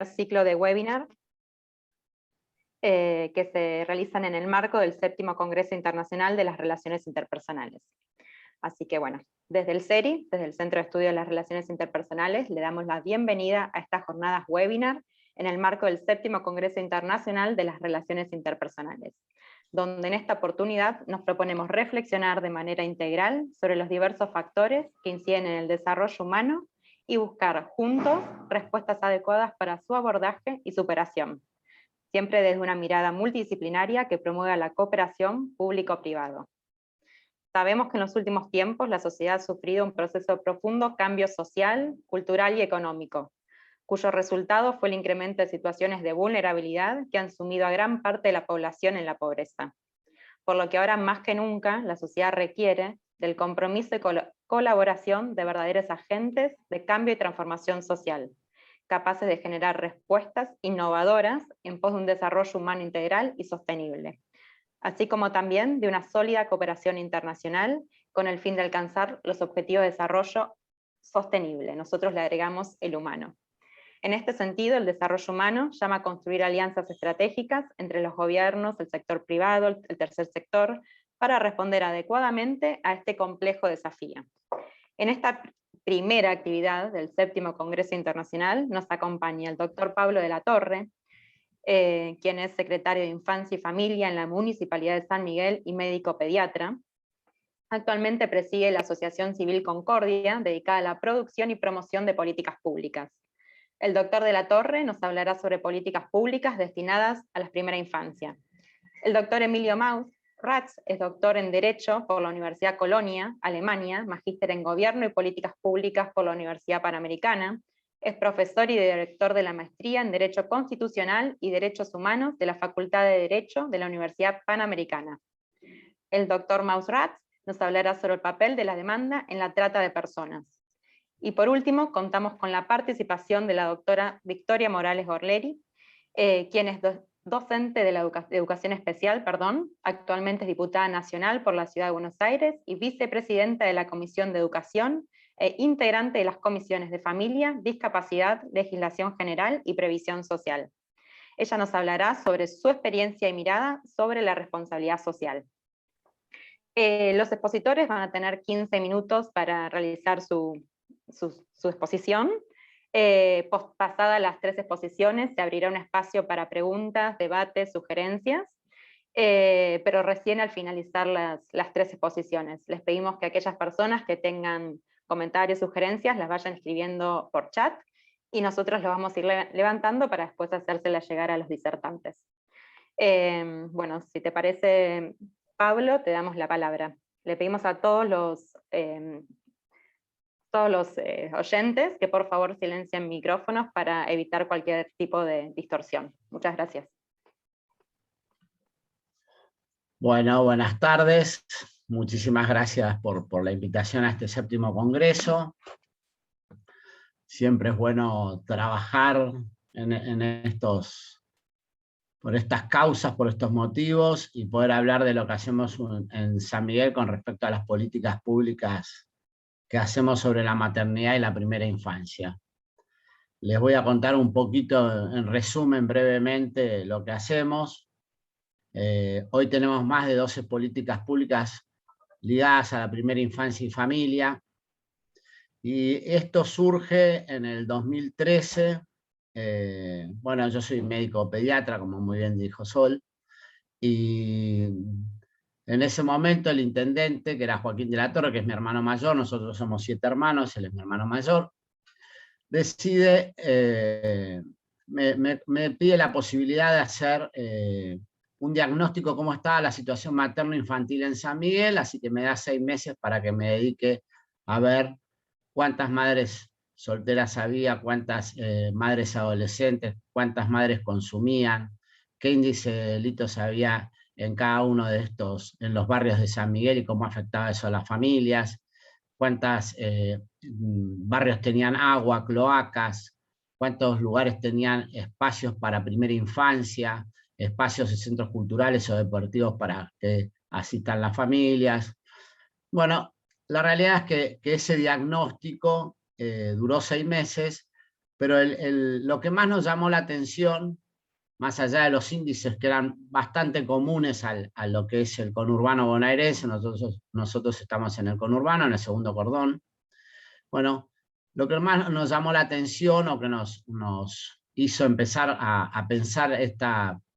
ciclo de webinar que se realizan en el marco del 7º Congreso Internacional de las Relaciones Interpersonales. Así que bueno, desde el CERI, desde el Centro de Estudio de las Relaciones Interpersonales, le damos la bienvenida a estas jornadas webinar en el marco del 7º Congreso Internacional de las Relaciones Interpersonales, donde en esta oportunidad nos proponemos reflexionar de manera integral sobre los diversos factores que inciden en el desarrollo humano y buscar juntos respuestas adecuadas para su abordaje y superación, siempre desde una mirada multidisciplinaria que promueva la cooperación público-privado. Sabemos que en los últimos tiempos la sociedad ha sufrido un proceso de profundo cambio social, cultural y económico, cuyo resultado fue el incremento de situaciones de vulnerabilidad que han sumido a gran parte de la población en la pobreza. Por lo que ahora más que nunca la sociedad requiere del compromiso y colaboración de verdaderos agentes de cambio y transformación social, capaces de generar respuestas innovadoras en pos de un desarrollo humano integral y sostenible, así como también de una sólida cooperación internacional con el fin de alcanzar los objetivos de desarrollo sostenible. Nosotros le agregamos el humano. En este sentido, el desarrollo humano llama a construir alianzas estratégicas entre los gobiernos, el sector privado, el tercer sector, para responder adecuadamente a este complejo desafío. En esta primera actividad del 7º Congreso Internacional nos acompaña el doctor Pablo de la Torre, quien es secretario de Infancia y Familia en la Municipalidad de San Miguel y médico pediatra. Actualmente preside la Asociación Civil Concordia, dedicada a la producción y promoción de políticas públicas. El doctor de la Torre nos hablará sobre políticas públicas destinadas a la primera infancia. El doctor Emilio Ratz es doctor en Derecho por la Universidad Colonia, Alemania, magíster en Gobierno y Políticas Públicas por la Universidad Panamericana, es profesor y director de la maestría en Derecho Constitucional y Derechos Humanos de la Facultad de Derecho de la Universidad Panamericana. El doctor Ratz nos hablará sobre el papel de la demanda en la trata de personas. Y por último, contamos con la participación de la doctora Victoria Morales Gorleri, quien es docente de la Educación Especial, actualmente es diputada nacional por la Ciudad de Buenos Aires y vicepresidenta de la Comisión de Educación e integrante de las comisiones de Familia, Discapacidad, Legislación General y Previsión Social. Ella nos hablará sobre su experiencia y mirada sobre la responsabilidad social. Los expositores van a tener 15 minutos para realizar su exposición. Pasadas las 3 exposiciones se abrirá un espacio para preguntas, debates, sugerencias, pero recién al finalizar las 3 exposiciones. Les pedimos que aquellas personas que tengan comentarios, sugerencias, las vayan escribiendo por chat, y nosotros los vamos a ir levantando para después hacérselas llegar a los disertantes. Bueno, si te parece, Pablo, te damos la palabra. Le pedimos a todos los oyentes que por favor silencien micrófonos para evitar cualquier tipo de distorsión. Muchas gracias. Bueno, buenas tardes. Muchísimas gracias por la invitación a este 7º Congreso. Siempre es bueno trabajar por estas causas, por estos motivos, y poder hablar de lo que hacemos en San Miguel con respecto a las políticas públicas que hacemos sobre la maternidad y la primera infancia. Les voy a contar un poquito, en resumen, brevemente, lo que hacemos. Hoy tenemos más de 12 políticas públicas ligadas a la primera infancia y familia, y esto surge en el 2013. Bueno, yo soy médico pediatra, como muy bien dijo Sol, y en ese momento el intendente, que era Joaquín de la Torre, que es mi hermano mayor, nosotros somos 7 hermanos, él es mi hermano mayor, decide, me pide la posibilidad de hacer un diagnóstico de cómo estaba la situación materno-infantil en San Miguel, así que me da 6 meses para que me dedique a ver cuántas madres solteras había, cuántas madres adolescentes, cuántas madres consumían, qué índice de delitos había en cada uno de estos, en los barrios de San Miguel, y cómo afectaba eso a las familias, cuántos barrios tenían agua, cloacas, cuántos lugares tenían espacios para primera infancia, espacios de centros culturales o deportivos para que asistan las familias. Bueno, la realidad es que ese diagnóstico duró 6 meses, pero lo que más nos llamó la atención, más allá de los índices que eran bastante comunes a lo que es el conurbano bonaerense, nosotros estamos en el conurbano, en el segundo cordón. Bueno, lo que más nos llamó la atención o que nos hizo empezar a pensar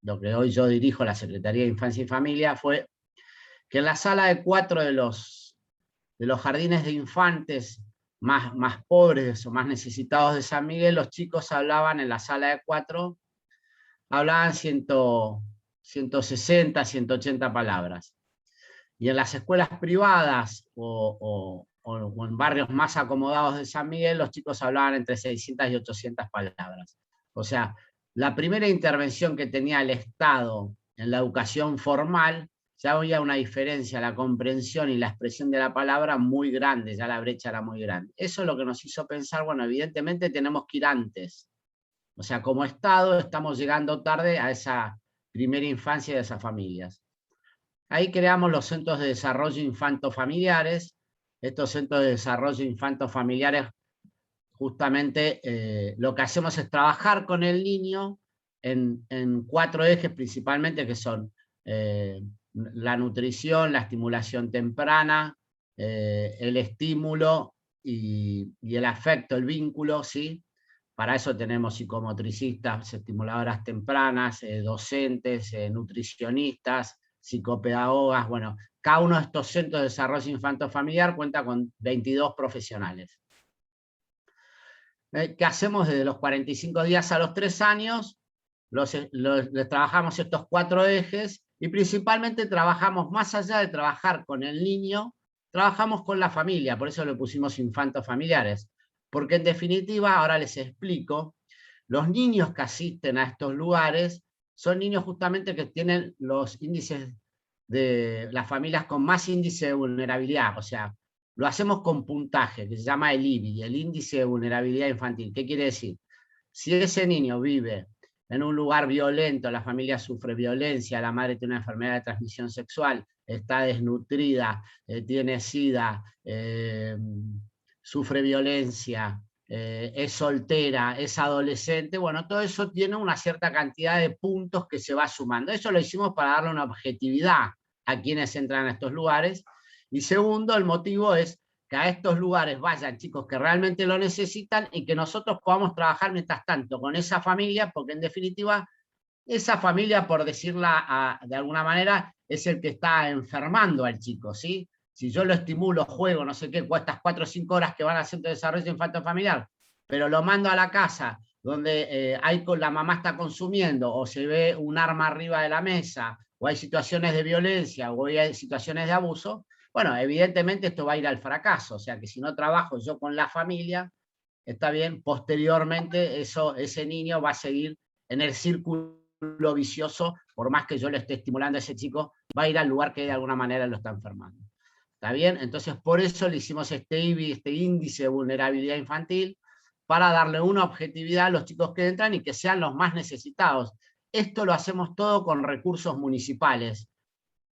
lo que hoy yo dirijo, la Secretaría de Infancia y Familia, fue que en la sala de 4 de los jardines de infantes más pobres o más necesitados de San Miguel, los chicos hablaban en la sala de 4, hablaban 160, 180 palabras. Y en las escuelas privadas o en barrios más acomodados de San Miguel, los chicos hablaban entre 600 y 800 palabras. O sea, la primera intervención que tenía el Estado en la educación formal, ya había una diferencia, la comprensión y la expresión de la palabra muy grande, ya la brecha era muy grande. Eso es lo que nos hizo pensar, bueno, evidentemente tenemos que ir antes. O sea, como Estado estamos llegando tarde a esa primera infancia de esas familias. Ahí creamos los centros de desarrollo infanto-familiares. Estos centros de desarrollo infanto-familiares, justamente lo que hacemos es trabajar con el niño en 4 ejes principalmente, que son la nutrición, la estimulación temprana, el estímulo y el afecto, el vínculo, ¿sí? Para eso tenemos psicomotricistas, estimuladoras tempranas, docentes, nutricionistas, psicopedagogas. Bueno, cada uno de estos centros de desarrollo infanto-familiar cuenta con 22 profesionales. ¿Qué hacemos desde los 45 días a los 3 años? Les trabajamos estos 4 ejes y principalmente trabajamos, más allá de trabajar con el niño, trabajamos con la familia, por eso le pusimos infanto-familiares. Porque en definitiva, ahora les explico, los niños que asisten a estos lugares son niños justamente que tienen los índices de las familias con más índice de vulnerabilidad, o sea, lo hacemos con puntaje, que se llama el IBI, el índice de vulnerabilidad infantil. ¿Qué quiere decir? Si ese niño vive en un lugar violento, la familia sufre violencia, la madre tiene una enfermedad de transmisión sexual, está desnutrida, tiene SIDA, sufre violencia, es soltera, es adolescente, bueno, todo eso tiene una cierta cantidad de puntos que se va sumando. Eso lo hicimos para darle una objetividad a quienes entran a estos lugares. Y segundo, el motivo es que a estos lugares vayan chicos que realmente lo necesitan y que nosotros podamos trabajar mientras tanto con esa familia, porque en definitiva, esa familia, por decirla de alguna manera, es el que está enfermando al chico, ¿sí? Si yo lo estimulo, juego, no sé qué, estas 4 o 5 horas que van al centro de desarrollo infanto-familiar, pero lo mando a la casa donde la mamá está consumiendo o se ve un arma arriba de la mesa, o hay situaciones de violencia, o hay situaciones de abuso, bueno, evidentemente esto va a ir al fracaso, o sea que si no trabajo yo con la familia, está bien, posteriormente ese niño va a seguir en el círculo vicioso, por más que yo le esté estimulando a ese chico, va a ir al lugar que de alguna manera lo está enfermando. ¿Está bien? Entonces por eso le hicimos este IBI, este índice de vulnerabilidad infantil, para darle una objetividad a los chicos que entran y que sean los más necesitados. Esto lo hacemos todo con recursos municipales.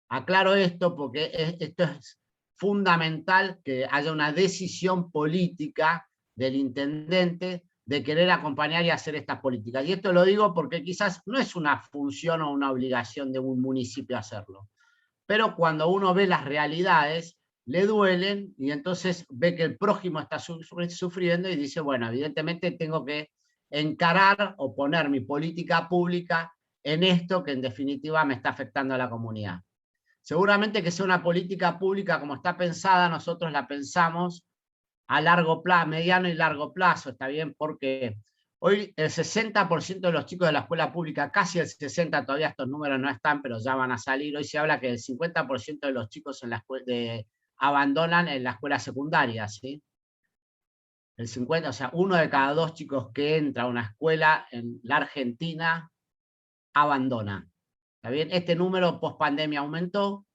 Aclaro esto porque esto es fundamental, que haya una decisión política del intendente de querer acompañar y hacer estas políticas. Y esto lo digo porque quizás no es una función o una obligación de un municipio hacerlo, pero cuando uno ve las realidades, le duelen y entonces ve que el prójimo está sufriendo y dice, bueno, evidentemente tengo que encarar o poner mi política pública en esto que en definitiva me está afectando a la comunidad. Seguramente que sea una política pública como está pensada, nosotros la pensamos a largo plazo, mediano y largo plazo, ¿está bien? Porque hoy el 60% de los chicos de la escuela pública, casi el 60%, todavía estos números no están, pero ya van a salir, hoy se habla que el 50% de los chicos en la abandonan en la escuela secundaria, ¿sí? El 50%, o sea, 1 de cada 2 chicos que entra a una escuela en la Argentina abandona. ¿Está bien? Este número post pandemia aumentó.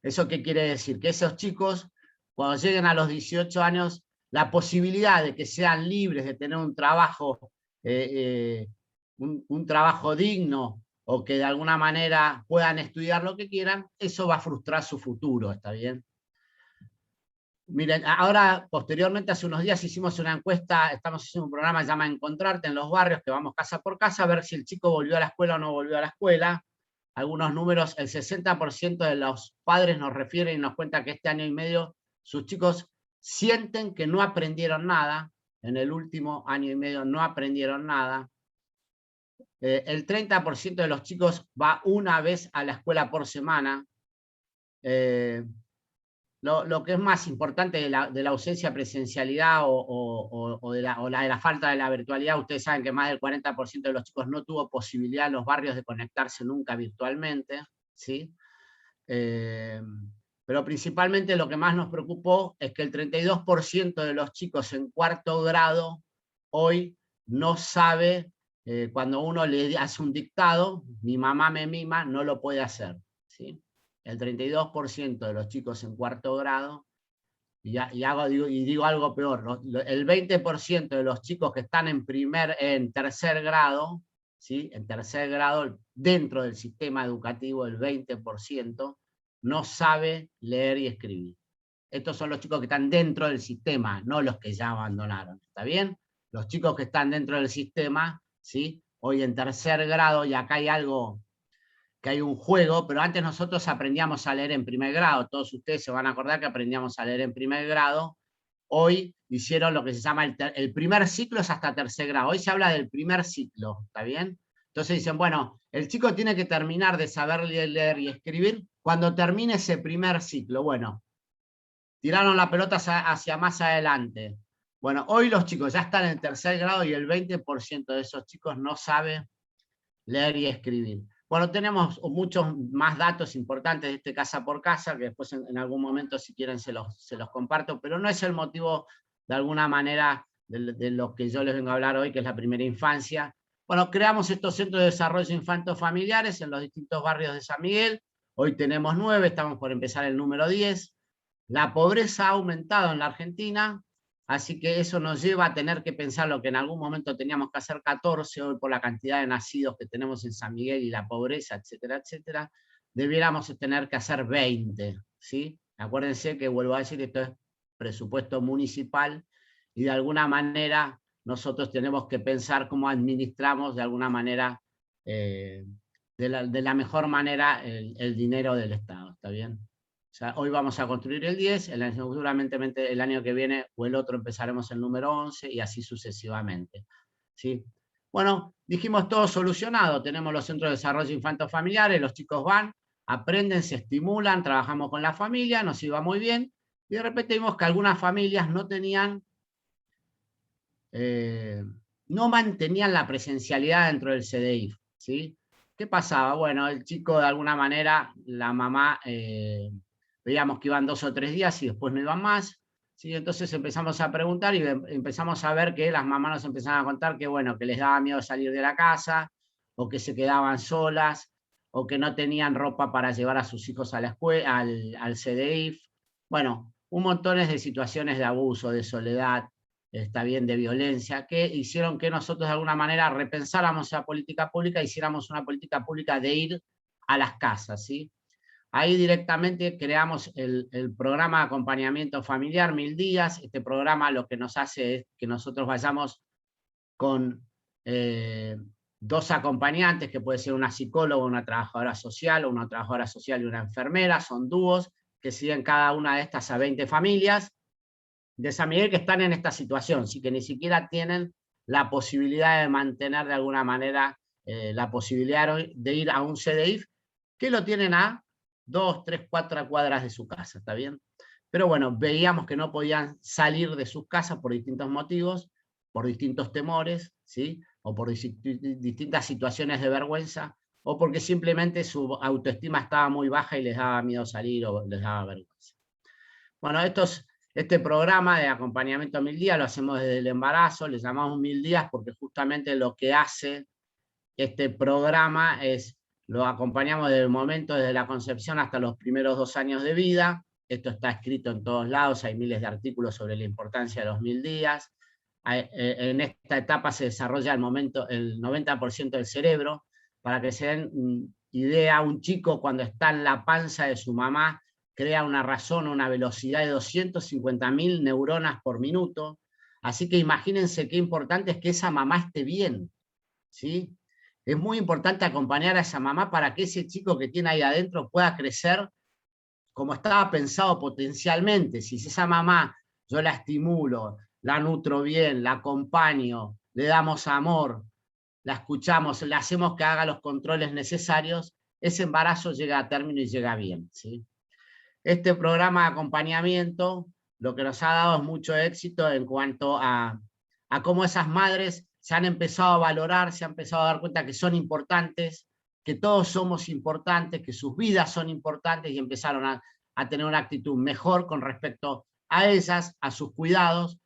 ¿Eso qué quiere decir? Que esos chicos, cuando lleguen a los 18 años, la posibilidad de que sean libres de tener un trabajo, un trabajo digno, o que de alguna manera puedan estudiar lo que quieran, eso va a frustrar su futuro, ¿está bien? Miren, ahora, posteriormente, hace unos días hicimos una encuesta, estamos haciendo un programa que se llama Encontrarte en los barrios, que vamos casa por casa a ver si el chico volvió a la escuela o no volvió a la escuela. Algunos números, el 60% de los padres nos refieren y nos cuentan que este año y medio sus chicos sienten que no aprendieron nada, en el último año y medio no aprendieron nada. El 30% de los chicos va una vez a la escuela por semana. Lo que es más importante de la ausencia de presencialidad o de la falta de la virtualidad, ustedes saben que más del 40% de los chicos no tuvo posibilidad en los barrios de conectarse nunca virtualmente, ¿sí? Pero principalmente lo que más nos preocupó es que el 32% de los chicos en cuarto grado hoy no sabe, cuando uno le hace un dictado, mi mamá me mima, no lo puede hacer, ¿sí? El 32% de los chicos en cuarto grado, y digo algo peor, el 20% de los chicos que están en tercer grado, ¿sí? En tercer grado, dentro del sistema educativo, el 20% no sabe leer y escribir. Estos son los chicos que están dentro del sistema, no los que ya abandonaron, ¿está bien? Los chicos que están dentro del sistema, ¿sí? Hoy en tercer grado, y acá hay algo, que hay un juego, pero antes nosotros aprendíamos a leer en primer grado, todos ustedes se van a acordar que aprendíamos a leer en primer grado. Hoy hicieron lo que se llama el primer ciclo, es hasta tercer grado, hoy se habla del primer ciclo, ¿está bien? Entonces dicen, bueno, el chico tiene que terminar de saber leer y escribir cuando termine ese primer ciclo. Bueno, tiraron la pelota hacia más adelante. Bueno, hoy los chicos ya están en tercer grado y el 20% de esos chicos no sabe leer y escribir. Bueno, tenemos muchos más datos importantes de este casa por casa, que después en algún momento, si quieren, se los comparto, pero no es el motivo, de alguna manera, de lo que yo les vengo a hablar hoy, que es la primera infancia. Bueno, creamos estos centros de desarrollo infanto-familiares en los distintos barrios de San Miguel. Hoy tenemos 9, estamos por empezar el número 10. La pobreza ha aumentado en la Argentina, así que eso nos lleva a tener que pensar lo que en algún momento teníamos que hacer 14, hoy por la cantidad de nacidos que tenemos en San Miguel y la pobreza, etcétera, etcétera, debiéramos tener que hacer 20, ¿sí? Acuérdense que, vuelvo a decir, esto es presupuesto municipal y de alguna manera nosotros tenemos que pensar cómo administramos de alguna manera, de la mejor manera, el dinero del Estado, ¿está bien? O sea, hoy vamos a construir el 10, seguramente el año que viene o el otro empezaremos el número 11 y así sucesivamente, ¿sí? Bueno, dijimos todo solucionado, tenemos los centros de desarrollo infanto-familiares, los chicos van, aprenden, se estimulan, trabajamos con la familia, nos iba muy bien, y de repente vimos que algunas familias no tenían, no mantenían la presencialidad dentro del CDI, ¿sí? ¿Qué pasaba? Bueno, el chico de alguna manera, la mamá, veíamos que iban 2 o 3 días y después no iban más, ¿sí? Entonces empezamos a preguntar y empezamos a ver que las mamás nos empezaban a contar que, bueno, que les daba miedo salir de la casa, o que se quedaban solas, o que no tenían ropa para llevar a sus hijos a la escuela, al CDIF. Bueno, un montón de situaciones de abuso, de soledad, está bien, de violencia, que hicieron que nosotros de alguna manera repensáramos la política pública, hiciéramos una política pública de ir a las casas, ¿sí? Ahí directamente creamos el programa de acompañamiento familiar 1000 días. Este programa lo que nos hace es que nosotros vayamos con 2 acompañantes, que puede ser una psicóloga, una trabajadora social, o una trabajadora social y una enfermera, son dúos que siguen cada una de estas a 20 familias de San Miguel que están en esta situación, sí, que ni siquiera tienen la posibilidad de mantener de alguna manera la posibilidad de ir a un CDIF, que lo tienen a 2, 3, 4 cuadras de su casa, ¿está bien? Pero bueno, veíamos que no podían salir de sus casas por distintos motivos, por distintos temores, ¿sí? O por distintas situaciones de vergüenza, o porque simplemente su autoestima estaba muy baja y les daba miedo salir o les daba vergüenza. Bueno, este programa de acompañamiento a 1000 días lo hacemos desde el embarazo, le llamamos 1000 días porque justamente lo que hace este programa es, lo acompañamos desde el momento, desde la concepción hasta los primeros 2 años de vida. Esto está escrito en todos lados, hay miles de artículos sobre la importancia de los 1000 días. En esta etapa se desarrolla el 90% del cerebro. Para que se den idea, un chico cuando está en la panza de su mamá, crea una razón, una velocidad de 250.000 neuronas por minuto. Así que imagínense qué importante es que esa mamá esté bien, ¿sí? Es muy importante acompañar a esa mamá para que ese chico que tiene ahí adentro pueda crecer como estaba pensado potencialmente. Si esa mamá yo la estimulo, la nutro bien, la acompaño, le damos amor, la escuchamos, le hacemos que haga los controles necesarios, ese embarazo llega a término y llega bien, ¿sí? Este programa de acompañamiento lo que nos ha dado es mucho éxito en cuanto a cómo esas madres se han empezado a valorar, se han empezado a dar cuenta que son importantes, que todos somos importantes, que sus vidas son importantes y empezaron a tener una actitud mejor con respecto a ellas, a sus cuidados.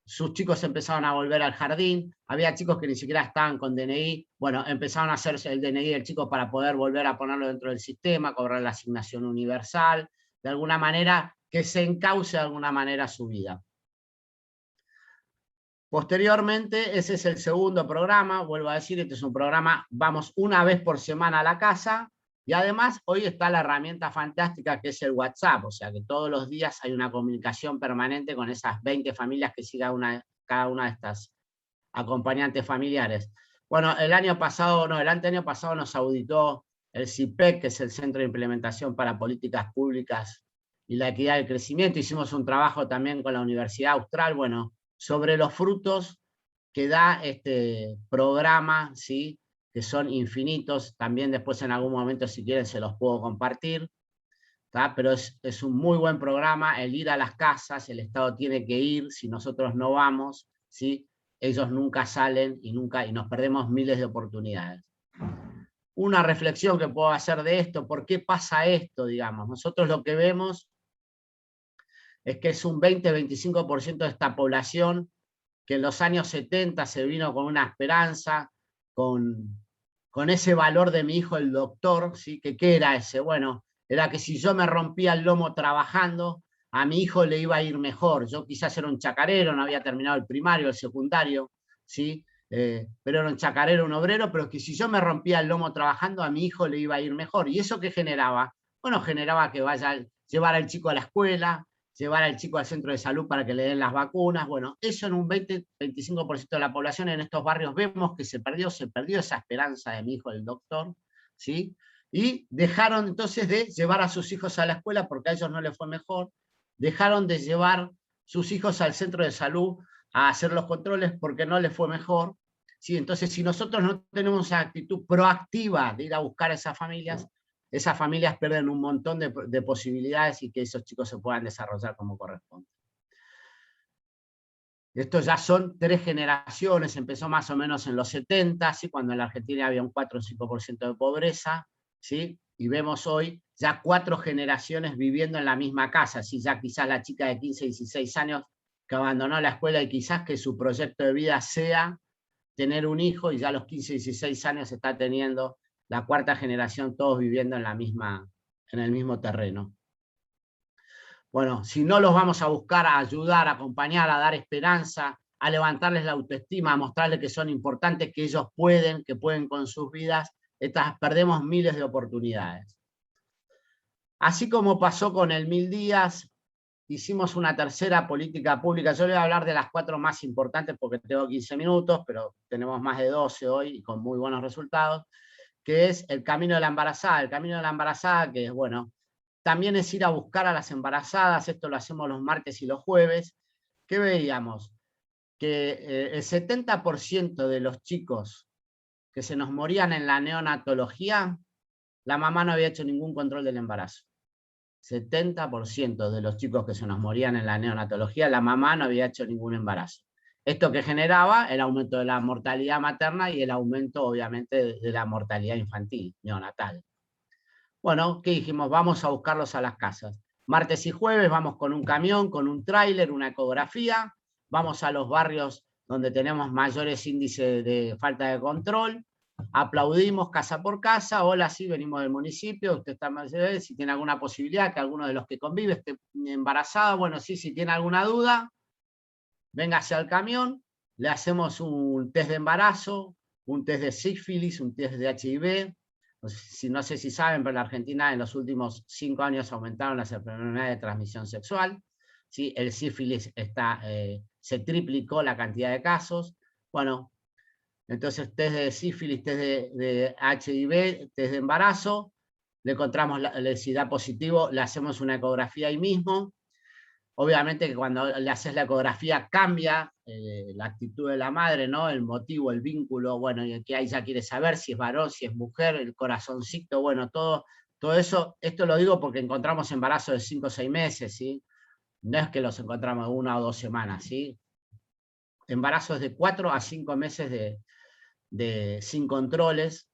Sus chicos empezaron a volver al jardín, había chicos que ni siquiera estaban con DNI, bueno, empezaron a hacerse el DNI del chico para poder volver a ponerlo dentro del sistema, cobrar la asignación universal, de alguna manera, que se encauce de alguna manera su vida. Posteriormente, ese es el segundo programa, vuelvo a decir, este es un programa, vamos una vez por semana a la casa, y además hoy está la herramienta fantástica que es el WhatsApp, o sea que todos los días hay una comunicación permanente con esas 20 familias que siga cada una de estas acompañantes familiares. Bueno, el anteaño pasado nos auditó el CIPEC, que es el Centro de Implementación para Políticas Públicas y la Equidad del Crecimiento. Hicimos un trabajo también con la Universidad Austral, bueno, sobre los frutos que da este programa, ¿sí? Que son infinitos. También después en algún momento, si quieren, se los puedo compartir. ¿Tá? Pero es un muy buen programa, el ir a las casas, el Estado tiene que ir, si nosotros no vamos, ¿sí? Ellos nunca salen y nos perdemos miles de oportunidades. Una reflexión que puedo hacer de esto, ¿por qué pasa esto? Digamos, nosotros lo que vemos es que es un 20-25% de esta población que en los años 70 se vino con una esperanza, con ese valor de mi hijo el doctor, ¿sí? ¿Qué era ese? Bueno, era que si yo me rompía el lomo trabajando, a mi hijo le iba a ir mejor. Yo quizás era un chacarero, no había terminado el primario, el secundario, ¿sí? Pero era un chacarero, un obrero, pero que si yo me rompía el lomo trabajando, a mi hijo le iba a ir mejor. ¿Y eso qué generaba? Bueno, generaba que llevar al chico a la escuela, llevar al chico al centro de salud para que le den las vacunas. Bueno, eso en un 20-25% de la población en estos barrios vemos que se perdió esa esperanza de mi hijo, el doctor, ¿sí? Y dejaron entonces de llevar a sus hijos a la escuela porque a ellos no les fue mejor, dejaron de llevar sus hijos al centro de salud a hacer los controles porque no les fue mejor, ¿sí? Entonces, si nosotros no tenemos esa actitud proactiva de ir a buscar a esas familias pierden un montón de posibilidades y que esos chicos se puedan desarrollar como corresponde. Estos ya son 3 generaciones, empezó más o menos en los 70, ¿sí? Cuando en la Argentina había un 4 o 5% de pobreza, ¿sí? Y vemos hoy ya 4 generaciones viviendo en la misma casa, ¿sí? Ya quizás la chica de 15, 16 años que abandonó la escuela y quizás que su proyecto de vida sea tener un hijo y ya a los 15, 16 años está teniendo la 4ª generación, todos viviendo en el mismo terreno. Bueno, si no los vamos a buscar, a ayudar, a acompañar, a dar esperanza, a levantarles la autoestima, a mostrarles que son importantes, que ellos pueden, que pueden con sus vidas, perdemos miles de oportunidades. Así como pasó con el 1000 días, hicimos una tercera política pública. Yo le voy a hablar de las 4 más importantes porque tengo 15 minutos, pero tenemos más de 12 hoy y con muy buenos resultados, que es el camino de la embarazada. El camino de la embarazada, que es, bueno, también es ir a buscar a las embarazadas, esto lo hacemos los martes y los jueves. ¿Qué veíamos? Que el 70% de los chicos que se nos morían en la neonatología, la mamá no había hecho ningún control del embarazo. 70% de los chicos que se nos morían en la neonatología, la mamá no había hecho ningún embarazo. Esto que generaba el aumento de la mortalidad materna y el aumento, obviamente, de la mortalidad infantil, neonatal. Bueno, ¿qué dijimos? Vamos a buscarlos a las casas. Martes y jueves vamos con un camión, con un tráiler, una ecografía, vamos a los barrios donde tenemos mayores índices de falta de control, aplaudimos casa por casa, hola, sí, venimos del municipio, usted está más, si tiene alguna posibilidad que alguno de los que convive esté embarazado, bueno, sí, si tiene alguna duda, véngase al camión, le hacemos un test de embarazo, un test de sífilis, un test de HIV, No sé si saben, pero en la Argentina en los últimos 5 años aumentaron las enfermedades de transmisión sexual. ¿Sí? El sífilis se triplicó la cantidad de casos. Bueno, entonces test de sífilis, test de HIV, test de embarazo, le encontramos si da positivo, le hacemos una ecografía ahí mismo. Obviamente que cuando le haces la ecografía cambia la actitud de la madre, ¿no? El motivo, el vínculo, bueno, y que ahí ya quiere saber si es varón, si es mujer, el corazoncito, bueno, todo eso. Esto lo digo porque encontramos embarazos de 5 o 6 meses, ¿sí? No es que los encontramos 1 o 2 semanas, ¿sí? Embarazos de 4 a 5 meses sin controles.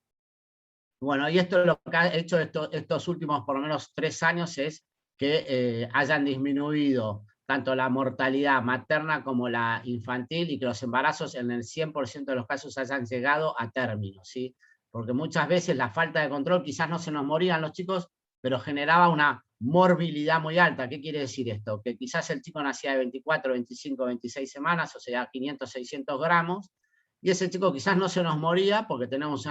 Bueno, y esto lo que ha hecho estos últimos por lo menos 3 años es que hayan disminuido tanto la mortalidad materna como la infantil y que los embarazos en el 100% de los casos hayan llegado a término, ¿sí? Porque muchas veces la falta de control, quizás no se nos morían los chicos, pero generaba una morbilidad muy alta. ¿Qué quiere decir esto? Que quizás el chico nacía de 24, 25, 26 semanas, o sea, 500, 600 gramos, y ese chico quizás no se nos moría porque tenemos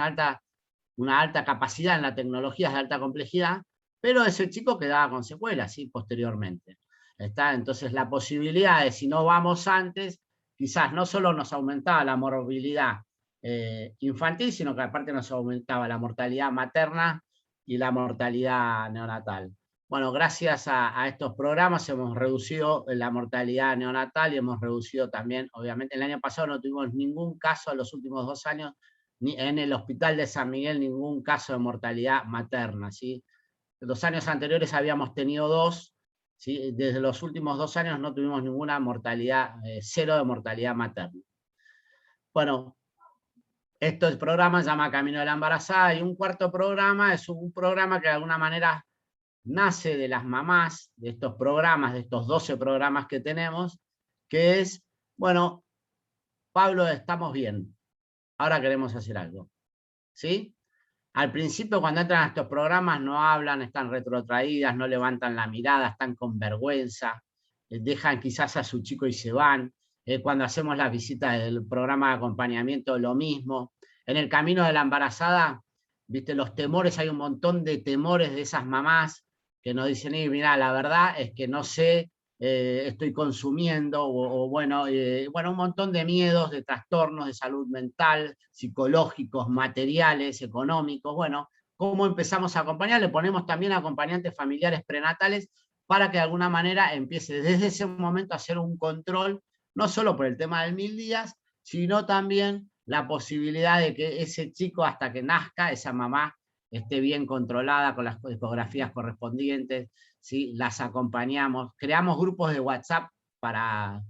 una alta capacidad en la tecnología de alta complejidad, pero ese chico quedaba con secuelas, ¿sí? Posteriormente. Entonces la posibilidad de, si no vamos antes, quizás no solo nos aumentaba la morbilidad infantil, sino que aparte nos aumentaba la mortalidad materna y la mortalidad neonatal. Bueno, gracias a estos programas hemos reducido la mortalidad neonatal y hemos reducido también, obviamente, el año pasado no tuvimos ningún caso en los últimos 2 años en el hospital de San Miguel ningún caso de mortalidad materna, ¿sí? Los años anteriores habíamos tenido 2, ¿sí? Desde los últimos 2 años no tuvimos ninguna mortalidad, 0 de mortalidad materna. Bueno, este programa se llama Camino de la Embarazada, y un cuarto programa es un programa que de alguna manera nace de las mamás, de estos programas, de estos 12 programas que tenemos, que es, bueno, Pablo, estamos bien, ahora queremos hacer algo, ¿sí? Al principio, cuando entran a estos programas, no hablan, están retrotraídas, no levantan la mirada, están con vergüenza, dejan quizás a su chico y se van. Cuando hacemos las visitas del programa de acompañamiento, lo mismo. En el camino de la embarazada, viste, los temores, hay un montón de temores de esas mamás que nos dicen, mira, la verdad es que no sé, estoy consumiendo, bueno, un montón de miedos, de trastornos de salud mental, psicológicos, materiales, económicos. Bueno, ¿cómo empezamos a acompañar? Le ponemos también acompañantes familiares prenatales para que de alguna manera empiece desde ese momento a hacer un control, no solo por el tema del 1000 días, sino también la posibilidad de que ese chico, hasta que nazca, esa mamá esté bien controlada con las ecografías correspondientes, ¿sí? Las acompañamos, creamos grupos de WhatsApp para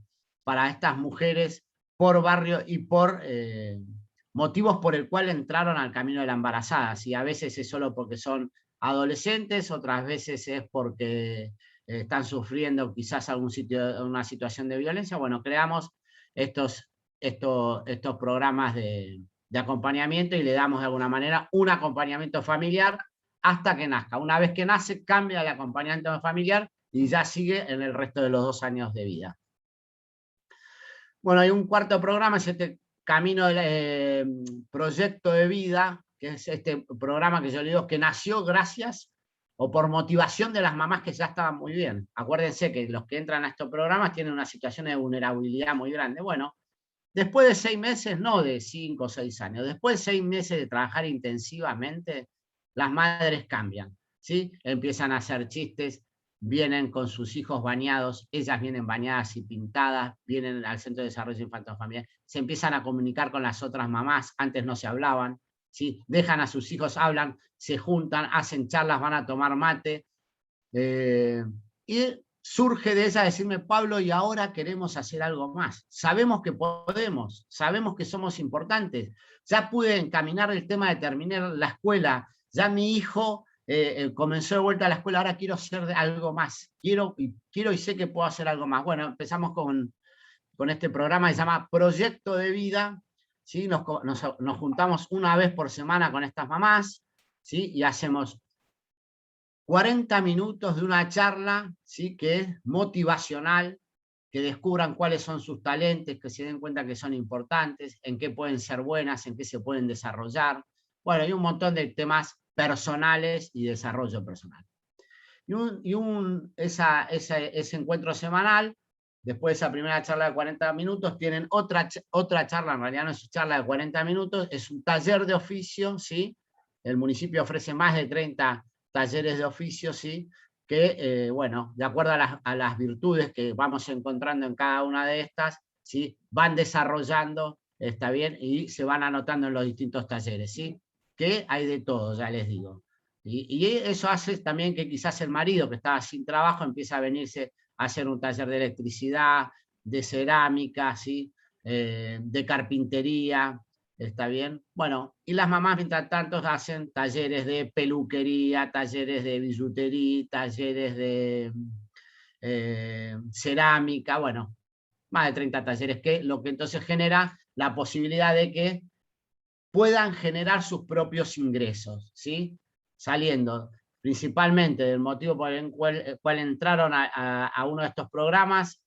estas mujeres por barrio y por motivos por el cual entraron al camino de la embarazada. ¿Sí? A veces es solo porque son adolescentes, otras veces es porque están sufriendo quizás una situación de violencia. Bueno, creamos estos programas de acompañamiento y le damos de alguna manera un acompañamiento familiar hasta que nazca. Una vez que nace, cambia el acompañamiento familiar y ya sigue en el resto de los 2 años de vida. Bueno, hay un cuarto programa, es este Camino Proyecto de Vida, que es este programa que yo le digo que nació gracias o por motivación de las mamás que ya estaban muy bien. Acuérdense que los que entran a estos programas tienen una situación de vulnerabilidad muy grande. Bueno, después de 6 meses, no de 5 o 6 años, después de 6 meses de trabajar intensivamente, las madres cambian, ¿sí? Empiezan a hacer chistes, vienen con sus hijos bañados, ellas vienen bañadas y pintadas, vienen al Centro de Desarrollo Infantil-Familiar, se empiezan a comunicar con las otras mamás, antes no se hablaban, ¿sí? Dejan a sus hijos, hablan, se juntan, hacen charlas, van a tomar mate, y surge de esa decirme, Pablo, y ahora queremos hacer algo más. Sabemos que podemos, sabemos que somos importantes. Ya pude encaminar el tema de terminar la escuela, ya mi hijo comenzó de vuelta a la escuela, ahora quiero hacer algo más. Quiero y sé que puedo hacer algo más. Bueno, empezamos con este programa que se llama Proyecto de Vida, ¿sí? Nos juntamos una vez por semana con estas mamás, ¿sí? Y hacemos 40 minutos de una charla, ¿sí? Que es motivacional, que descubran cuáles son sus talentos, que se den cuenta que son importantes, en qué pueden ser buenas, en qué se pueden desarrollar. Bueno, hay un montón de temas personales y desarrollo personal. Ese encuentro semanal, después de esa primera charla de 40 minutos, tienen otra charla, en realidad no es charla de 40 minutos, es un taller de oficio, ¿sí? El municipio ofrece más de 30 talleres de oficio, ¿sí? Que, bueno, de acuerdo a las virtudes que vamos encontrando en cada una de estas, ¿sí? Van desarrollando, está bien, y se van anotando en los distintos talleres, ¿sí? Que hay de todo, ya les digo. Y eso hace también que quizás el marido que estaba sin trabajo empiece a venirse a hacer un taller de electricidad, de cerámica, ¿sí? De carpintería, ¿está bien? Bueno, y las mamás mientras tanto hacen talleres de peluquería, talleres de billutería, talleres de cerámica, bueno, más de 30 talleres, lo que entonces genera la posibilidad de que puedan generar sus propios ingresos, ¿sí? Saliendo principalmente del motivo por el cual entraron a uno de estos programas,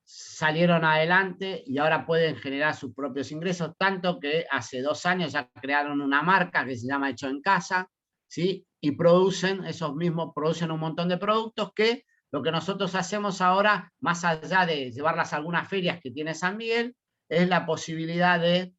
salieron adelante y ahora pueden generar sus propios ingresos, tanto que hace 2 años ya crearon una marca que se llama Hecho en Casa, ¿sí? Y producen un montón de productos que lo que nosotros hacemos ahora, más allá de llevarlas a algunas ferias que tiene San Miguel, es la posibilidad de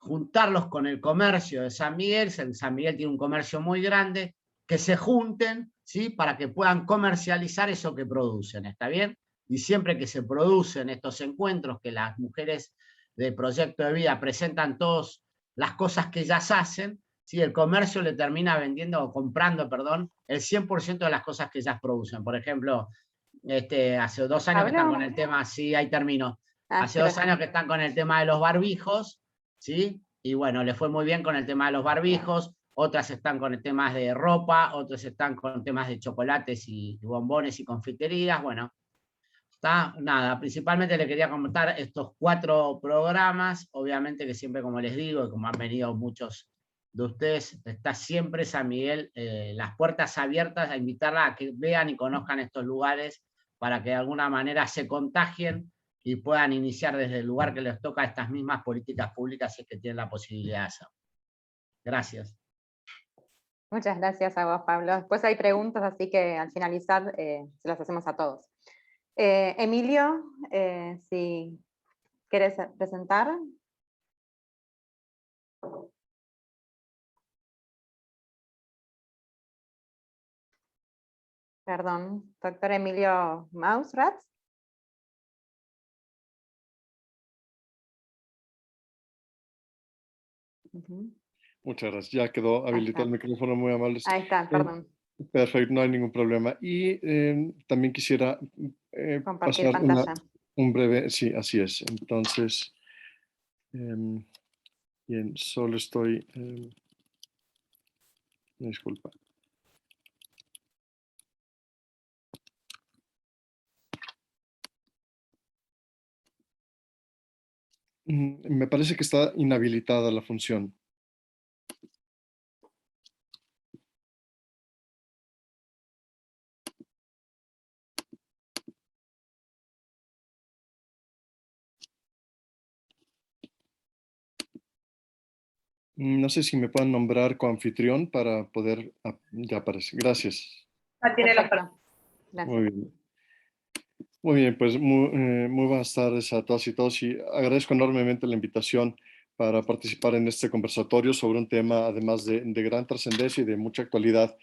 juntarlos con el comercio de San Miguel. San Miguel tiene un comercio muy grande, que se junten, ¿sí? Para que puedan comercializar eso que producen, ¿está bien? Y siempre que se producen estos encuentros, que las mujeres de Proyecto de Vida presentan todas las cosas que ellas hacen, ¿sí? El comercio le termina vendiendo o comprando, perdón, el 100% de las cosas que ellas producen. Por ejemplo, hace 2 años que están con el tema, sí, ahí termino. Hace 2 años que están con el tema de los barbijos, ¿sí? Y bueno, le fue muy bien con el tema de los barbijos, otras están con temas de ropa, otras están con temas de chocolates y bombones y confiterías, bueno. Está, nada, principalmente le quería comentar estos 4 programas, obviamente que siempre, como les digo, y como han venido muchos de ustedes, está siempre San Miguel, las puertas abiertas a invitarla a que vean y conozcan estos lugares para que de alguna manera se contagien y puedan iniciar desde el lugar que les toca estas mismas políticas públicas si es que tienen la posibilidad de hacerlo. Gracias. Muchas gracias a vos, Pablo. Después hay preguntas, así que al finalizar se las hacemos a todos. Emilio, si querés presentar. Perdón, doctor Emilio Mausratz. Muchas gracias. Ya quedó habilitado el micrófono, muy amables. Ahí está, perdón. Perfecto, no hay ningún problema. Y también quisiera Compartir pasar pantalla. un breve, sí, así es. Entonces, bien, solo estoy, disculpa. Me parece que está inhabilitada la función. No sé si me pueden nombrar coanfitrión para poder... ya aparece. Gracias. Tiene la palabra. Muy bien. Muy bien, pues muy buenas tardes a todas y todos y agradezco enormemente la invitación para participar en este conversatorio sobre un tema además de gran trascendencia y de mucha actualidad,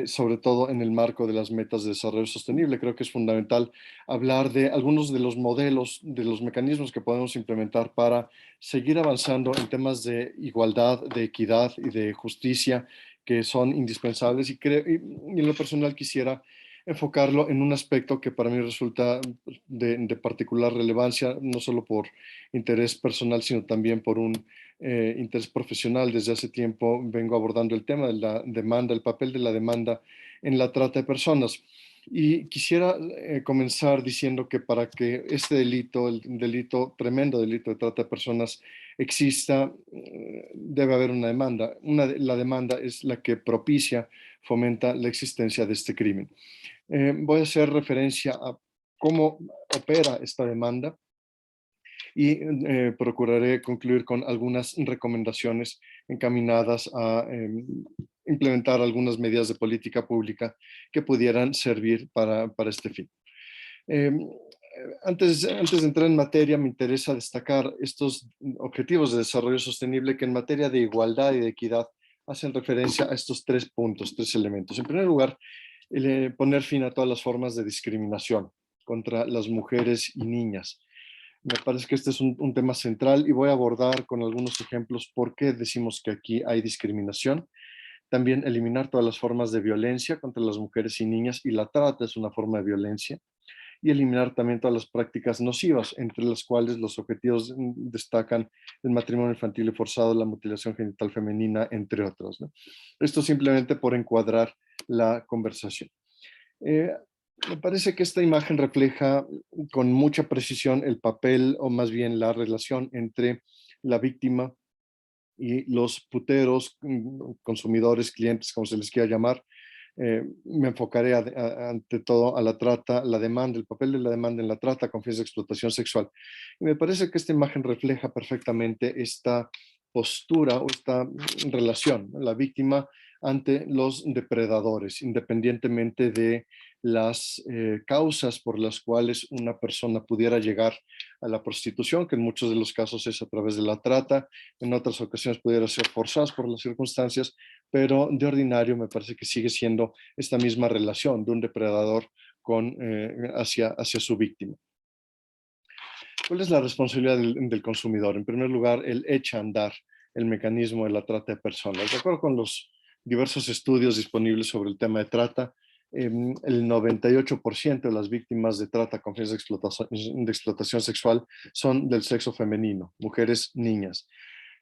sobre todo en el marco de las metas de desarrollo sostenible. Creo que es fundamental hablar de algunos de los modelos, de los mecanismos que podemos implementar para seguir avanzando en temas de igualdad, de equidad y de justicia que son indispensables y en lo personal quisiera enfocarlo en un aspecto que para mí resulta de particular relevancia, no solo por interés personal, sino también por un interés profesional. Desde hace tiempo vengo abordando el tema de la demanda, el papel de la demanda en la trata de personas. Y quisiera comenzar diciendo que para que este delito, el delito, tremendo delito de trata de personas exista, debe haber una demanda. La demanda es la que propicia, fomenta la existencia de este crimen. Voy a hacer referencia a cómo opera esta demanda y procuraré concluir con algunas recomendaciones encaminadas a implementar algunas medidas de política pública que pudieran servir para este fin. Antes de entrar en materia, me interesa destacar estos objetivos de desarrollo sostenible que en materia de igualdad y de equidad hacen referencia a estos tres puntos, tres elementos. En primer lugar, poner fin a todas las formas de discriminación contra las mujeres y niñas. Me parece que este es un tema central y voy a abordar con algunos ejemplos por qué decimos que aquí hay discriminación. También eliminar todas las formas de violencia contra las mujeres y niñas, y la trata es una forma de violencia. Y eliminar también todas las prácticas nocivas, entre las cuales los objetivos destacan el matrimonio infantil y forzado, la mutilación genital femenina, entre otros, ¿no? Esto simplemente por encuadrar la conversación. Me parece que esta imagen refleja con mucha precisión el papel, o más bien la relación entre la víctima y los puteros, consumidores, clientes, como se les quiera llamar. Me enfocaré ante todo a la trata, la demanda, el papel de la demanda en la trata con fines de explotación sexual. Y me parece que esta imagen refleja perfectamente esta postura o esta relación, ¿no? La víctima ante los depredadores, independientemente de las causas por las cuales una persona pudiera llegar a la prostitución, que en muchos de los casos es a través de la trata, en otras ocasiones pudiera ser forzadas por las circunstancias, pero de ordinario me parece que sigue siendo esta misma relación de un depredador hacia su víctima. ¿Cuál es la responsabilidad del consumidor? En primer lugar, él echa a andar el mecanismo de la trata de personas. De acuerdo con los diversos estudios disponibles sobre el tema de trata, el 98% de las víctimas de trata con fines de explotación sexual son del sexo femenino, mujeres, niñas.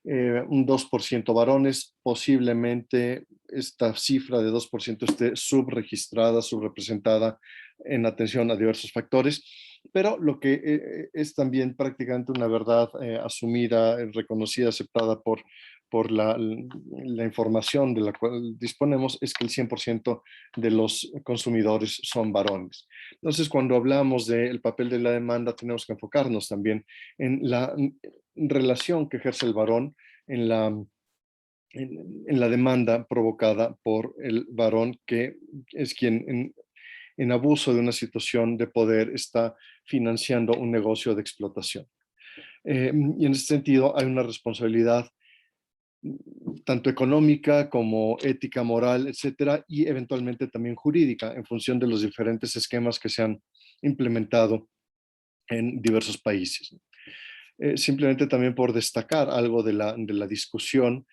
Un 2% varones, posiblemente esta cifra de 2% esté subregistrada, subrepresentada en atención a diversos factores, pero lo que es también prácticamente una verdad asumida, reconocida, aceptada por la información de la cual disponemos, es que el 100% de los consumidores son varones. Entonces, cuando hablamos del papel de la demanda, tenemos que enfocarnos también en la relación que ejerce el varón en la demanda provocada por el varón, que es quien en abuso de una situación de poder está financiando un negocio de explotación. Y en ese sentido hay una responsabilidad tanto económica como ética, moral, etcétera, y eventualmente también jurídica en función de los diferentes esquemas que se han implementado en diversos países. Simplemente también por destacar algo de la discusión,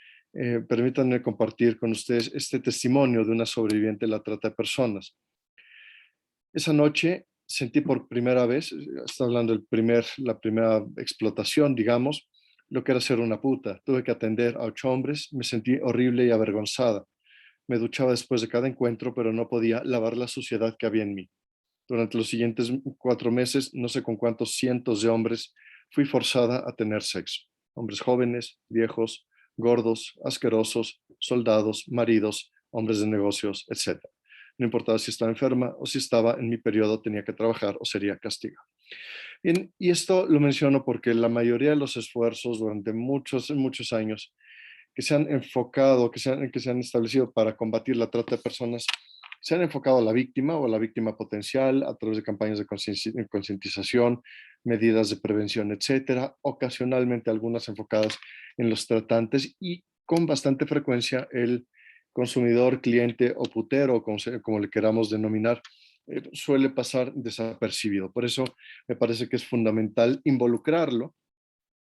permítanme compartir con ustedes este testimonio de una sobreviviente de la trata de personas. Esa noche sentí por primera vez, estoy hablando la primera explotación, digamos, lo que era ser una puta. Tuve que atender a 8 hombres, me sentí horrible y avergonzada. Me duchaba después de cada encuentro, pero no podía lavar la suciedad que había en mí. Durante los siguientes 4 meses, no sé con cuántos cientos de hombres, fui forzada a tener sexo. Hombres jóvenes, viejos, gordos, asquerosos, soldados, maridos, hombres de negocios, etc. No importaba si estaba enferma o si estaba en mi periodo, tenía que trabajar o sería castigado. Bien, y esto lo menciono porque la mayoría de los esfuerzos durante muchos años que se han enfocado, que se han establecido para combatir la trata de personas, se han enfocado a la víctima o a la víctima potencial a través de campañas de concientización, medidas de prevención, etcétera, ocasionalmente algunas enfocadas en los tratantes y con bastante frecuencia el consumidor, cliente o putero, como le queramos denominar, suele pasar desapercibido. Por eso me parece que es fundamental involucrarlo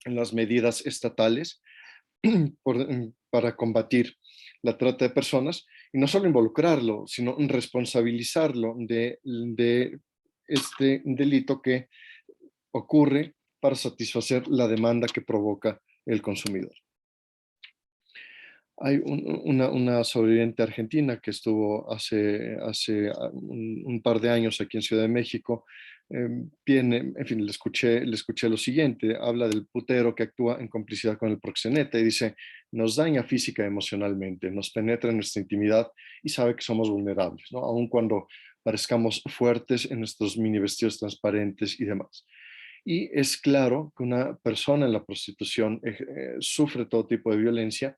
en las medidas estatales para combatir la trata de personas, y no solo involucrarlo, sino responsabilizarlo de este delito que ocurre para satisfacer la demanda que provoca el consumidor. Hay una sobreviviente argentina que estuvo hace un par de años aquí en Ciudad de México. En fin, le escuché lo siguiente: habla del putero que actúa en complicidad con el proxeneta y dice: nos daña física y emocionalmente, nos penetra en nuestra intimidad y sabe que somos vulnerables, ¿no? Aun cuando parezcamos fuertes en nuestros mini vestidos transparentes y demás. Y es claro que una persona en la prostitución sufre todo tipo de violencia,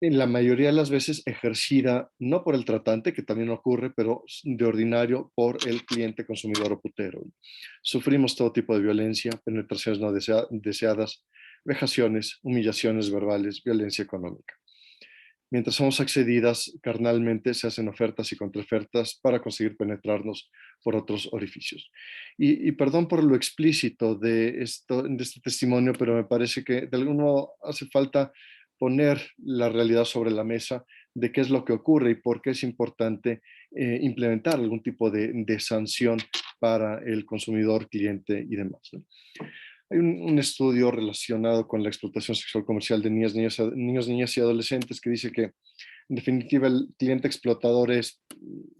en la mayoría de las veces ejercida no por el tratante, que también ocurre, pero de ordinario por el cliente consumidor o putero. Sufrimos todo tipo de violencia, penetraciones no deseadas, vejaciones, humillaciones verbales, violencia económica. Mientras somos accedidas carnalmente, se hacen ofertas y contraofertas para conseguir penetrarnos por otros orificios. Y perdón por lo explícito de este testimonio, pero me parece que de algún modo hace falta poner la realidad sobre la mesa de qué es lo que ocurre y por qué es importante implementar algún tipo de sanción para el consumidor, cliente y demás, ¿no? Hay un estudio relacionado con la explotación sexual comercial de niños, niñas y adolescentes que dice que, en definitiva, el cliente explotador es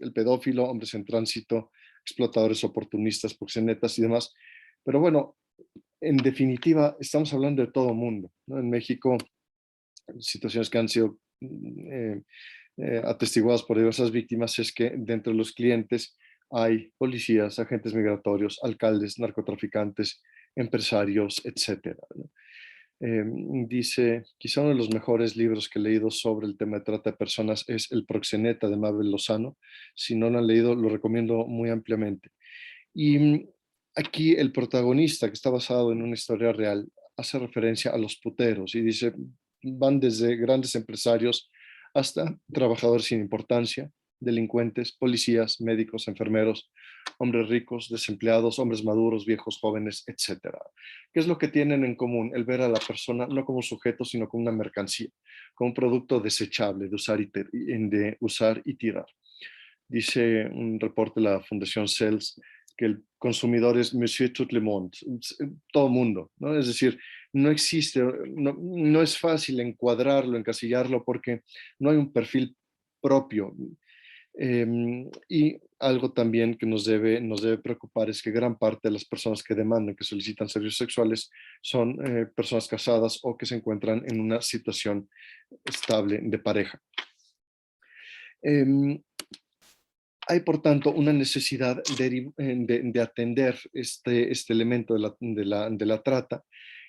el pedófilo, hombres en tránsito, explotadores oportunistas, proxenetas y demás. Pero bueno, en definitiva, estamos hablando de todo mundo, ¿no? En México, situaciones que han sido atestiguadas por diversas víctimas es que dentro de los clientes hay policías, agentes migratorios, alcaldes, narcotraficantes, empresarios, etcétera, ¿no? Dice, quizá uno de los mejores libros que he leído sobre el tema de trata de personas es El proxeneta de Mabel Lozano. Si no lo han leído, lo recomiendo muy ampliamente. Y aquí el protagonista, que está basado en una historia real, hace referencia a los puteros y dice, van desde grandes empresarios hasta trabajadores sin importancia, delincuentes, policías, médicos, enfermeros, hombres ricos, desempleados, hombres maduros, viejos, jóvenes, etcétera. ¿Qué es lo que tienen en común? El ver a la persona no como sujeto, sino como una mercancía, como un producto desechable de usar y tirar. Dice un reporte de la Fundación CELS que el consumidor es Monsieur Tout le Monde, todo mundo, ¿no? Es decir, no existe, no es fácil encuadrarlo, encasillarlo, porque no hay un perfil propio. Y algo también que nos debe preocupar es que gran parte de las personas que demandan, que solicitan servicios sexuales, son personas casadas o que se encuentran en una situación estable de pareja. Hay, por tanto, una necesidad de atender este elemento de la trata,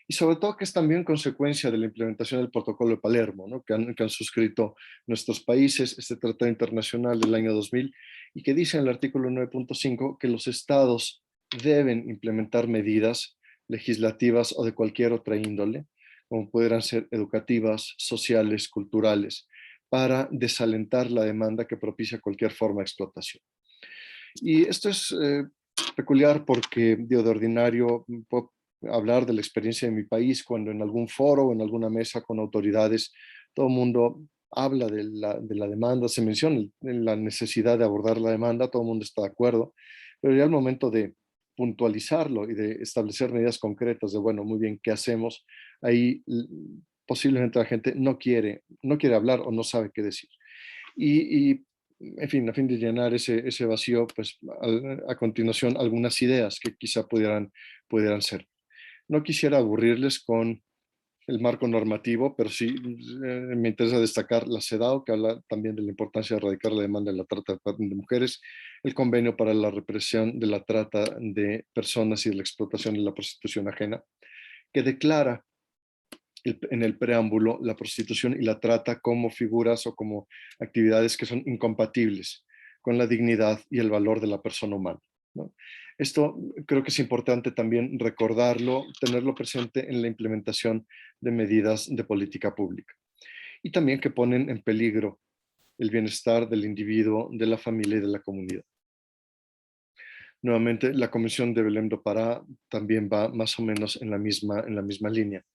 y sobre todo que es también consecuencia de la implementación del Protocolo de Palermo, ¿no? que han suscrito nuestros países, este tratado internacional del año 2000, y que dice en el artículo 9.5 que los estados deben implementar medidas legislativas o de cualquier otra índole, como pudieran ser educativas, sociales, culturales, para desalentar la demanda que propicia cualquier forma de explotación. Y esto es peculiar porque, de ordinario, puedo hablar de la experiencia de mi país cuando en algún foro o en alguna mesa con autoridades, todo el mundo habla de la demanda, se menciona la necesidad de abordar la demanda, todo el mundo está de acuerdo, pero ya al momento de puntualizarlo y de establecer medidas concretas de, bueno, muy bien, ¿qué hacemos? Ahí posiblemente la gente no quiere hablar o no sabe qué decir. En fin, a fin de llenar ese vacío, pues a continuación algunas ideas que quizá pudieran ser. No quisiera aburrirles con el marco normativo, pero sí me interesa destacar la CEDAW, que habla también de la importancia de erradicar la demanda de la trata de mujeres, el convenio para la represión de la trata de personas y de la explotación de la prostitución ajena, que declara en el preámbulo la prostitución y la trata como figuras o como actividades que son incompatibles con la dignidad y el valor de la persona humana, ¿no? Esto creo que es importante también recordarlo, tenerlo presente en la implementación de medidas de política pública. Y también que ponen en peligro el bienestar del individuo, de la familia y de la comunidad. Nuevamente, la Comisión de Belém do Pará también va más o menos en la misma línea.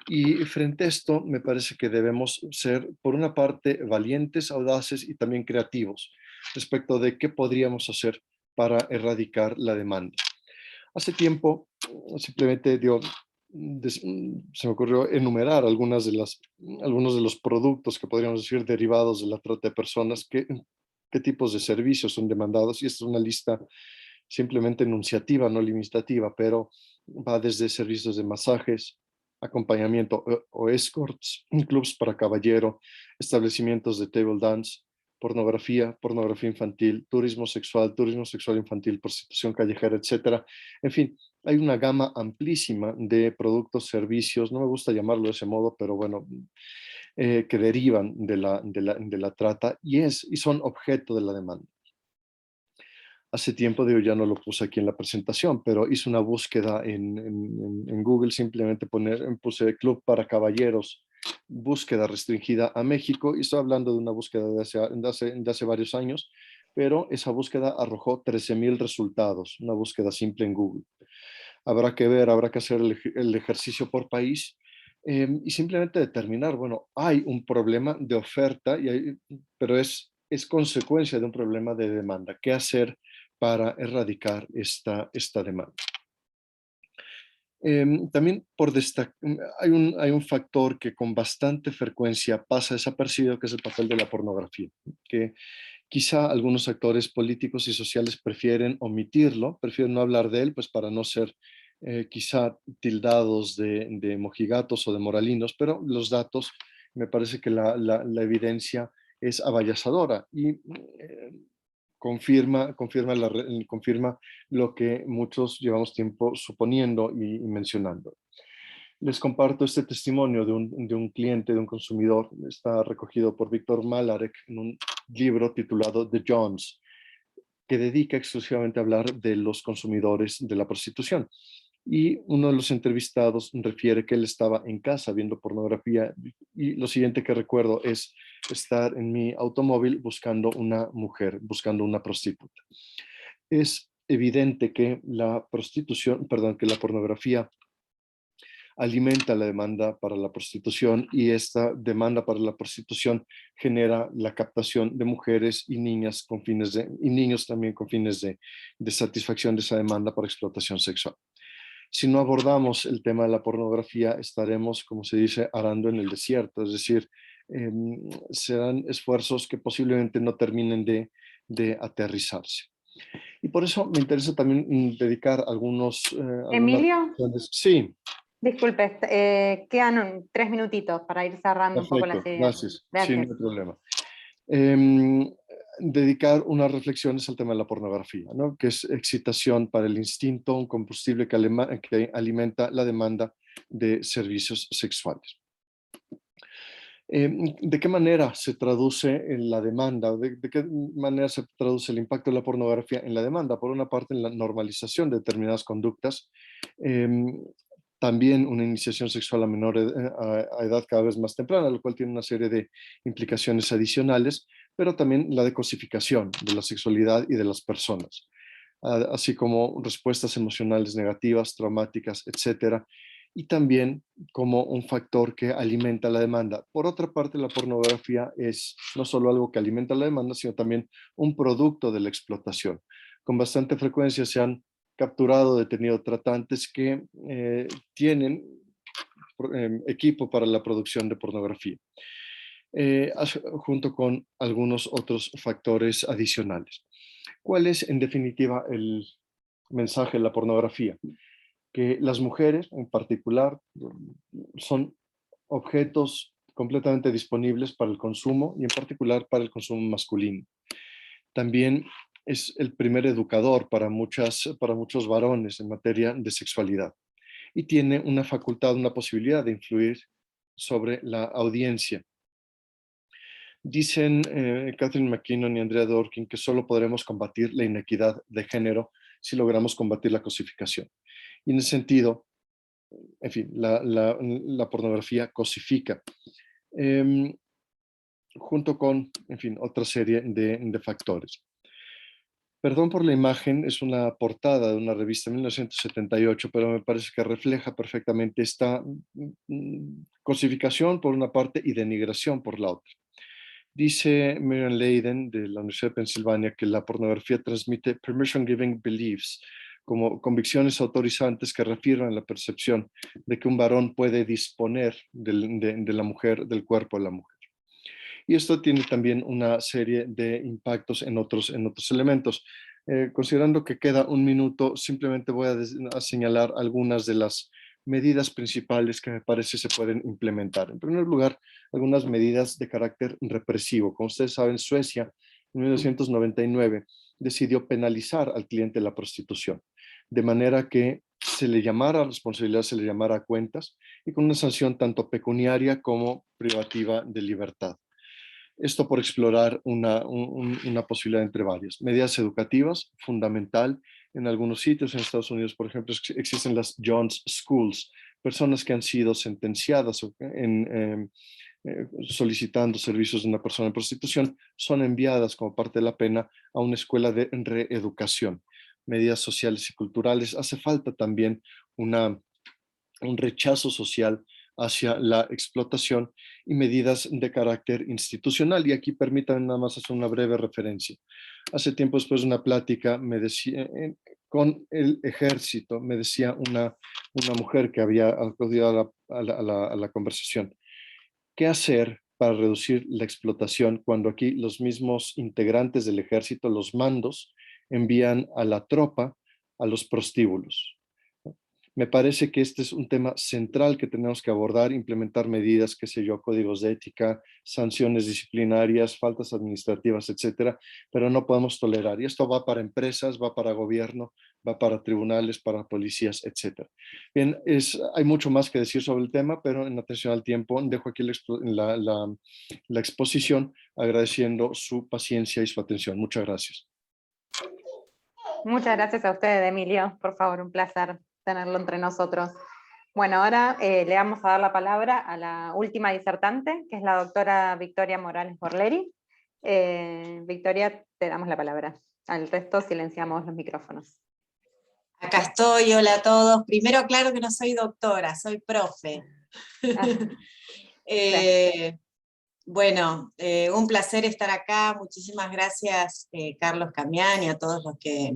Y frente a esto, me parece que debemos ser, por una parte, valientes, audaces y también creativos respecto de qué podríamos hacer para erradicar la demanda. Hace tiempo, simplemente se me ocurrió enumerar algunos de los productos que podríamos decir derivados de la trata de personas, qué tipos de servicios son demandados, y esta es una lista simplemente enunciativa, no limitativa, pero va desde servicios de masajes, acompañamiento o escorts, clubs para caballero, establecimientos de table dance, pornografía, pornografía infantil, turismo sexual infantil, prostitución callejera, etcétera. En fin, hay una gama amplísima de productos, servicios, no me gusta llamarlo de ese modo, pero bueno, que derivan de la trata y son objeto de la demanda. Hace tiempo, digo, ya no lo puse aquí en la presentación, pero hice una búsqueda en Google, simplemente puse Club para Caballeros, búsqueda restringida a México, y estoy hablando de una búsqueda de hace varios años, pero esa búsqueda arrojó 13,000 resultados, una búsqueda simple en Google. Habrá que ver, habrá que hacer el ejercicio por país y simplemente determinar, bueno, hay un problema de oferta, pero es consecuencia de un problema de demanda. ¿Qué hacer para erradicar esta demanda? También hay un factor que con bastante frecuencia pasa desapercibido, que es el papel de la pornografía, que quizá algunos actores políticos y sociales prefieren omitirlo, prefieren no hablar de él, pues para no ser quizá tildados de mojigatos o de moralinos, pero los datos, me parece que la evidencia es abayazadora y confirma lo que muchos llevamos tiempo suponiendo y mencionando. Les comparto este testimonio de un cliente, de un consumidor. Está recogido por Víctor Malarek en un libro titulado The Johns, que dedica exclusivamente a hablar de los consumidores de la prostitución. Y uno de los entrevistados refiere que él estaba en casa viendo pornografía y lo siguiente que recuerdo es estar en mi automóvil buscando una mujer, buscando una prostituta. Es evidente que la pornografía alimenta la demanda para la prostitución y esta demanda para la prostitución genera la captación de mujeres y niñas y niños también con fines de satisfacción de esa demanda para explotación sexual. Si no abordamos el tema de la pornografía, estaremos, como se dice, arando en el desierto, es decir, serán esfuerzos que posiblemente no terminen de aterrizarse. Y por eso me interesa también dedicar algunas Emilio, reflexiones. Sí. disculpe, quedan 3 minutitos para ir cerrando un poco las Perfecto, ideas. gracias. Sí, Gracias. no hay problema. Em, Dedicar unas reflexiones al tema de la pornografía, ¿no? Que es excitación para el instinto, un combustible que alimenta la demanda de servicios sexuales. ¿De qué manera se traduce en la demanda? ¿De qué manera se traduce el impacto de la pornografía en la demanda? Por una parte, en la normalización de determinadas conductas, em, también una iniciación sexual a a edad cada vez más temprana, lo cual tiene una serie de implicaciones adicionales, pero también la decosificación de la sexualidad y de las personas, así como respuestas emocionales negativas, traumáticas, etcétera, y también como un factor que alimenta la demanda. Por otra parte, la pornografía es no solo algo que alimenta la demanda, sino también un producto de la explotación. Con bastante frecuencia se han capturado, detenido tratantes que tienen equipo para la producción de pornografía, junto con algunos otros factores adicionales. ¿Cuál es, en definitiva, el mensaje de la pornografía? Que las mujeres, en particular, son objetos completamente disponibles para el consumo y en particular para el consumo masculino. También es el primer educador para muchos varones en materia de sexualidad y tiene una facultad, una posibilidad de influir sobre la audiencia. Dicen Catherine McKinnon y Andrea Dworkin que solo podremos combatir la inequidad de género si logramos combatir la cosificación. Y en ese sentido, en fin, la pornografía cosifica, junto con, en fin, otra serie de factores. Perdón por la imagen, es una portada de una revista de 1978, pero me parece que refleja perfectamente esta cosificación por una parte y denigración por la otra. Dice Miriam Leiden de la Universidad de Pensilvania que la pornografía transmite permission-giving beliefs, como convicciones autorizantes que reafirman la percepción de que un varón puede disponer de la mujer, del cuerpo de la mujer. Y esto tiene también una serie de impactos en otros elementos. Considerando que queda un minuto, simplemente voy a señalar algunas de las medidas principales que me parece se pueden implementar. En primer lugar, algunas medidas de carácter represivo. Como ustedes saben, Suecia en 1999 decidió penalizar al cliente de la prostitución, de manera que se le llamara responsabilidad, se le llamara cuentas, y con una sanción tanto pecuniaria como privativa de libertad. Esto por explorar una posibilidad entre varias. Medidas educativas, fundamental. En algunos sitios en Estados Unidos, por ejemplo, existen las Jones Schools, personas que han sido sentenciadas solicitando servicios de una persona en prostitución, son enviadas como parte de la pena a una escuela de reeducación. Medidas sociales y culturales. Hace falta también un rechazo social hacia la explotación y medidas de carácter institucional. Y aquí permítanme nada más hacer una breve referencia. Hace tiempo, después de una plática, me decía, con el ejército, me decía una mujer que había acudido a la conversación, ¿qué hacer para reducir la explotación cuando aquí los mismos integrantes del ejército, los mandos, envían a la tropa a los prostíbulos? Me parece que este es un tema central que tenemos que abordar, implementar medidas, qué sé yo, códigos de ética, sanciones disciplinarias, faltas administrativas, etcétera, pero no podemos tolerar. Y esto va para empresas, va para gobierno, va para tribunales, para policías, etcétera. Bien, hay mucho más que decir sobre el tema, pero en atención al tiempo, dejo aquí la exposición agradeciendo su paciencia y su atención. Muchas gracias. Muchas gracias a usted, Emilio. Por favor, un placer tenerlo entre nosotros. Bueno, ahora le vamos a dar la palabra a la última disertante, que es la doctora Victoria Morales Borleri. Victoria, te damos la palabra. Al resto silenciamos los micrófonos. Acá estoy, hola a todos. Primero aclaro que no soy doctora, soy profe. Bueno, un placer estar acá. Muchísimas gracias, Carlos Camián, y a todos los que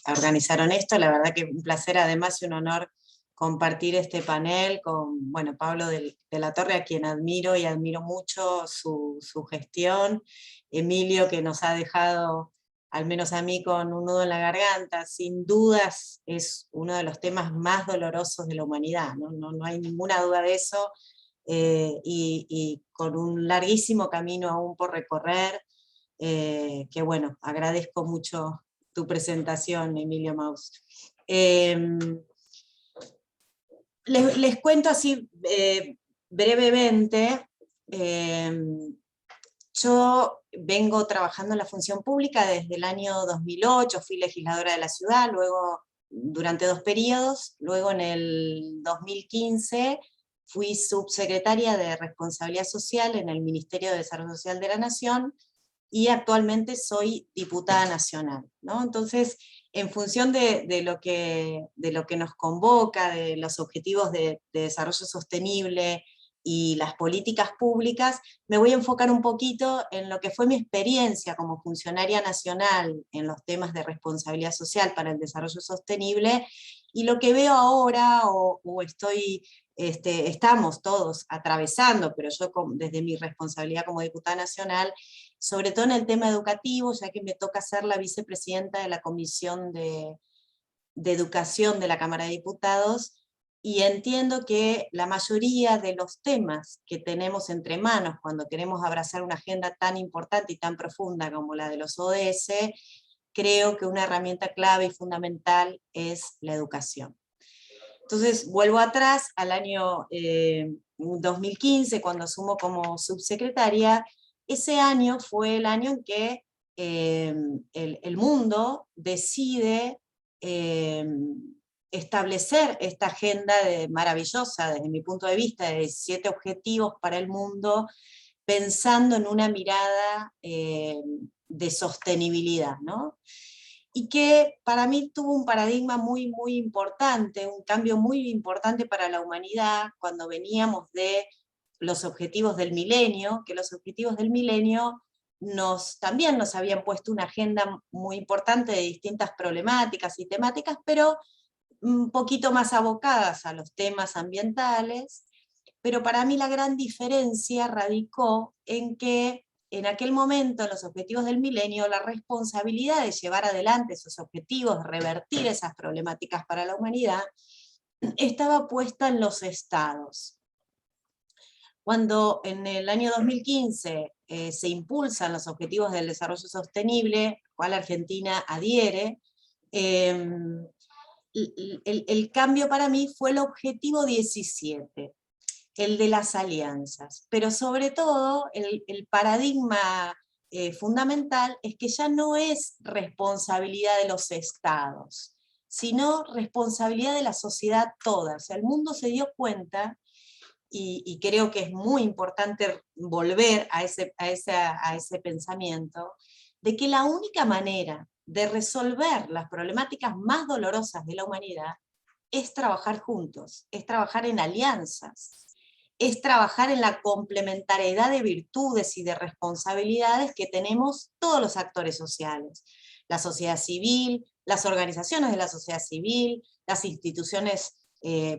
organizaron esto. La verdad que un placer, además, y un honor compartir este panel con, bueno, Pablo de la Torre, a quien admiro y admiro mucho su gestión. Emilio, que nos ha dejado, al menos a mí, con un nudo en la garganta. Sin dudas es uno de los temas más dolorosos de la humanidad, no hay ninguna duda de eso. Y con un larguísimo camino aún por recorrer, que bueno, agradezco mucho tu presentación, Emilio Maus. Les cuento así brevemente. Yo vengo trabajando en la función pública desde el año 2008, fui legisladora de la ciudad, luego durante 2 periodos, luego en el 2015 fui subsecretaria de Responsabilidad Social en el Ministerio de Desarrollo Social de la Nación, y actualmente soy diputada nacional, ¿no? Entonces, en función de lo que nos convoca, de los objetivos de desarrollo sostenible y las políticas públicas, me voy a enfocar un poquito en lo que fue mi experiencia como funcionaria nacional en los temas de responsabilidad social para el desarrollo sostenible, y lo que veo ahora, estamos todos atravesando, pero yo desde mi responsabilidad como diputada nacional, sobre todo en el tema educativo, ya que me toca ser la vicepresidenta de la Comisión de Educación de la Cámara de Diputados, y entiendo que la mayoría de los temas que tenemos entre manos cuando queremos abrazar una agenda tan importante y tan profunda como la de los ODS, creo que una herramienta clave y fundamental es la educación. Entonces vuelvo atrás al año 2015, cuando asumo como subsecretaria. Ese año fue el año en que el mundo decide establecer esta agenda maravillosa, desde mi punto de vista, de 17 objetivos para el mundo, pensando en una mirada de sostenibilidad, ¿no? Y que para mí tuvo un paradigma muy, muy importante, un cambio muy importante para la humanidad, cuando veníamos de los objetivos del milenio, que los objetivos del milenio también nos habían puesto una agenda muy importante de distintas problemáticas y temáticas, pero un poquito más abocadas a los temas ambientales. Pero para mí la gran diferencia radicó en que en aquel momento, en los objetivos del milenio, la responsabilidad de llevar adelante esos objetivos, revertir esas problemáticas para la humanidad, estaba puesta en los estados. Cuando en el año 2015 se impulsan los Objetivos del Desarrollo Sostenible, al cual Argentina adhiere, el cambio para mí fue el objetivo 17, el de las alianzas. Pero sobre todo, el paradigma fundamental es que ya no es responsabilidad de los estados, sino responsabilidad de la sociedad toda. O sea, el mundo se dio cuenta, y creo que es muy importante volver a ese pensamiento, de que la única manera de resolver las problemáticas más dolorosas de la humanidad es trabajar juntos, es trabajar en alianzas, es trabajar en la complementariedad de virtudes y de responsabilidades que tenemos todos los actores sociales, la sociedad civil, las organizaciones de la sociedad civil, las instituciones,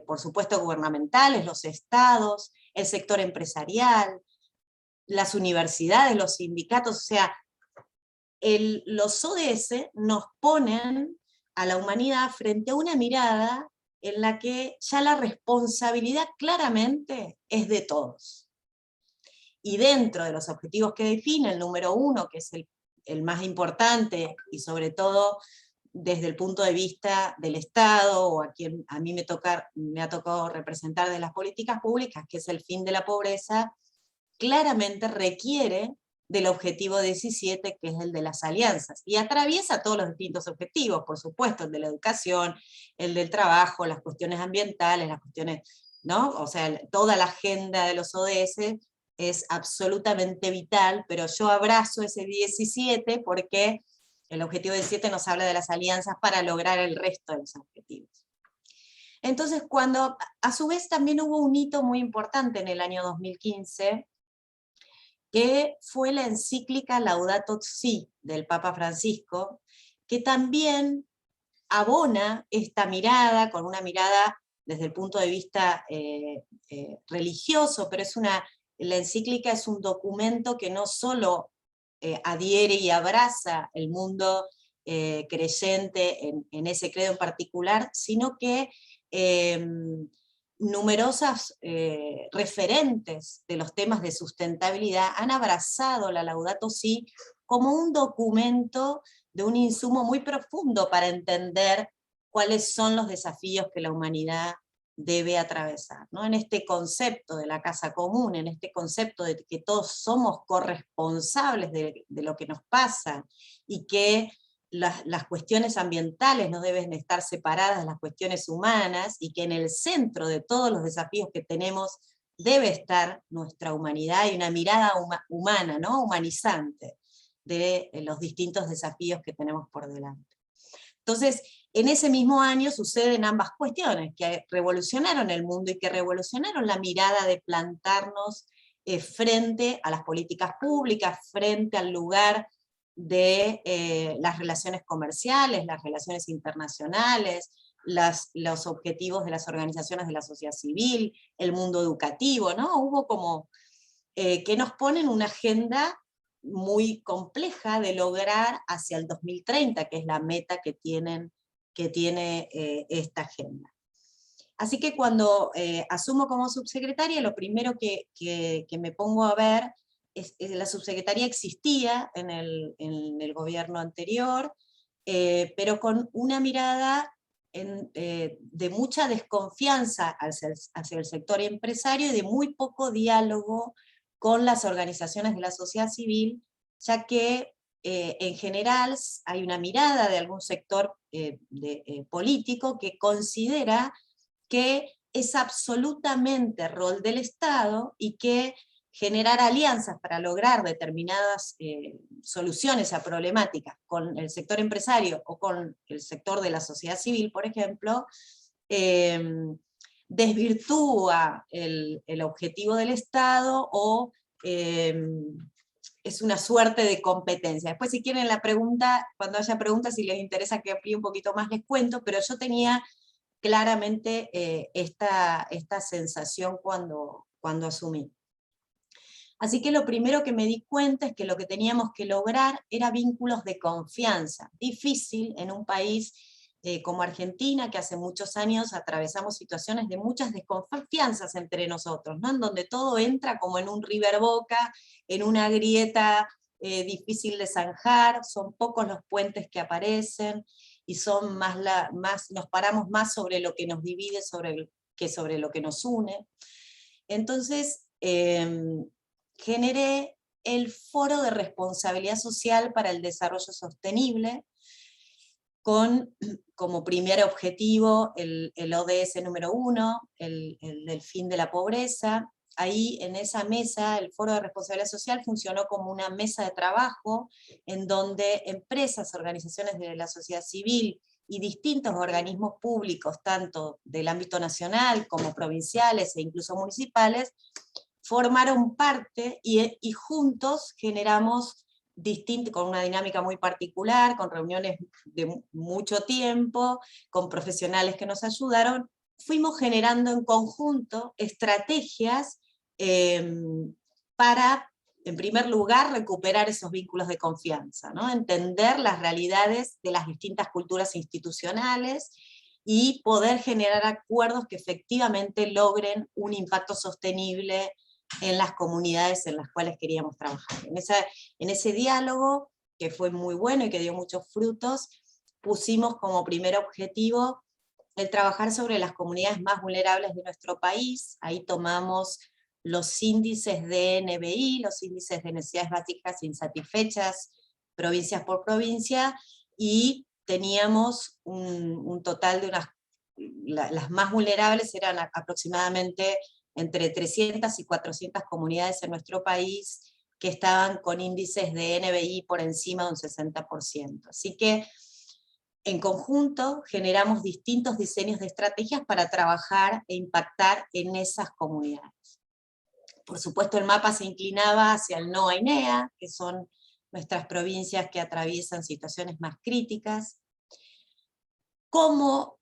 por supuesto, gubernamentales, los estados, el sector empresarial, las universidades, los sindicatos. O sea, los ODS nos ponen a la humanidad frente a una mirada en la que ya la responsabilidad claramente es de todos. Y dentro de los objetivos que define, el número 1, que es el más importante, y sobre todo desde el punto de vista del Estado, o a quien a mí me ha tocado representar de las políticas públicas, que es el fin de la pobreza, claramente requiere del objetivo 17, que es el de las alianzas, y atraviesa todos los distintos objetivos, por supuesto, el de la educación, el del trabajo, las cuestiones ambientales, las cuestiones, ¿no? O sea, toda la agenda de los ODS es absolutamente vital, pero yo abrazo ese 17 porque el objetivo 17 nos habla de las alianzas para lograr el resto de los objetivos. Entonces, cuando a su vez también hubo un hito muy importante en el año 2015, que fue la encíclica Laudato Si del Papa Francisco, que también abona esta mirada, con una mirada desde el punto de vista religioso, pero la encíclica es un documento que no solo adhiere y abraza el mundo creyente en ese credo en particular, sino que numerosas referentes de los temas de sustentabilidad han abrazado la Laudato Si como un documento de un insumo muy profundo para entender cuáles son los desafíos que la humanidad debe atravesar, ¿no? En este concepto de la casa común, en este concepto de que todos somos corresponsables de lo que nos pasa, y que las cuestiones ambientales no deben estar separadas de las cuestiones humanas, y que en el centro de todos los desafíos que tenemos debe estar nuestra humanidad y una mirada humana, ¿no? Humanizante de los distintos desafíos que tenemos por delante. Entonces, en ese mismo año suceden ambas cuestiones, que revolucionaron el mundo y que revolucionaron la mirada de plantarnos frente a las políticas públicas, frente al lugar de las relaciones comerciales, las relaciones internacionales, los objetivos de las organizaciones de la sociedad civil, el mundo educativo, ¿no? Hubo como que nos ponen una agenda muy compleja de lograr hacia el 2030, que es la meta que tiene esta agenda. Así que cuando asumo como subsecretaria, lo primero que me pongo a ver es la subsecretaría existía en el gobierno anterior, pero con una mirada de mucha desconfianza hacia el sector empresario y de muy poco diálogo con las organizaciones de la sociedad civil, ya que en general hay una mirada de algún sector político que considera que es absolutamente rol del Estado, y que generar alianzas para lograr determinadas soluciones a problemáticas con el sector empresario o con el sector de la sociedad civil, por ejemplo, desvirtúa el objetivo del Estado, o es una suerte de competencia. Después, si quieren la pregunta, cuando haya preguntas, si les interesa que amplíe un poquito más, les cuento, pero yo tenía claramente esta sensación cuando asumí. Así que lo primero que me di cuenta es que lo que teníamos que lograr era vínculos de confianza, difícil en un país como Argentina, que hace muchos años atravesamos situaciones de muchas desconfianzas entre nosotros, ¿no? En donde todo entra como en un river boca, en una grieta difícil de zanjar, son pocos los puentes que aparecen, y son nos paramos más sobre lo que nos divide que sobre lo que nos une. Entonces, generé el Foro de Responsabilidad Social para el Desarrollo Sostenible, con como primer objetivo el ODS número 1, el del fin de la pobreza. Ahí en esa mesa, el Foro de Responsabilidad Social funcionó como una mesa de trabajo en donde empresas, organizaciones de la sociedad civil y distintos organismos públicos, tanto del ámbito nacional como provinciales e incluso municipales, formaron parte y juntos generamos con una dinámica muy particular, con reuniones de mucho tiempo, con profesionales que nos ayudaron, fuimos generando en conjunto estrategias para, en primer lugar, recuperar esos vínculos de confianza, ¿no? Entender las realidades de las distintas culturas institucionales, y poder generar acuerdos que efectivamente logren un impacto sostenible en las comunidades en las cuales queríamos trabajar. En ese diálogo, que fue muy bueno y que dio muchos frutos, pusimos como primer objetivo el trabajar sobre las comunidades más vulnerables de nuestro país. Ahí tomamos los índices de NBI, los índices de necesidades básicas insatisfechas, provincias por provincia, y teníamos un total de las más vulnerables eran aproximadamente entre 300 y 400 comunidades en nuestro país que estaban con índices de NBI por encima de un 60%. Así que, en conjunto, generamos distintos diseños de estrategias para trabajar e impactar en esas comunidades. Por supuesto, el mapa se inclinaba hacia el NOA y NEA, que son nuestras provincias que atraviesan situaciones más críticas. ¿Cómo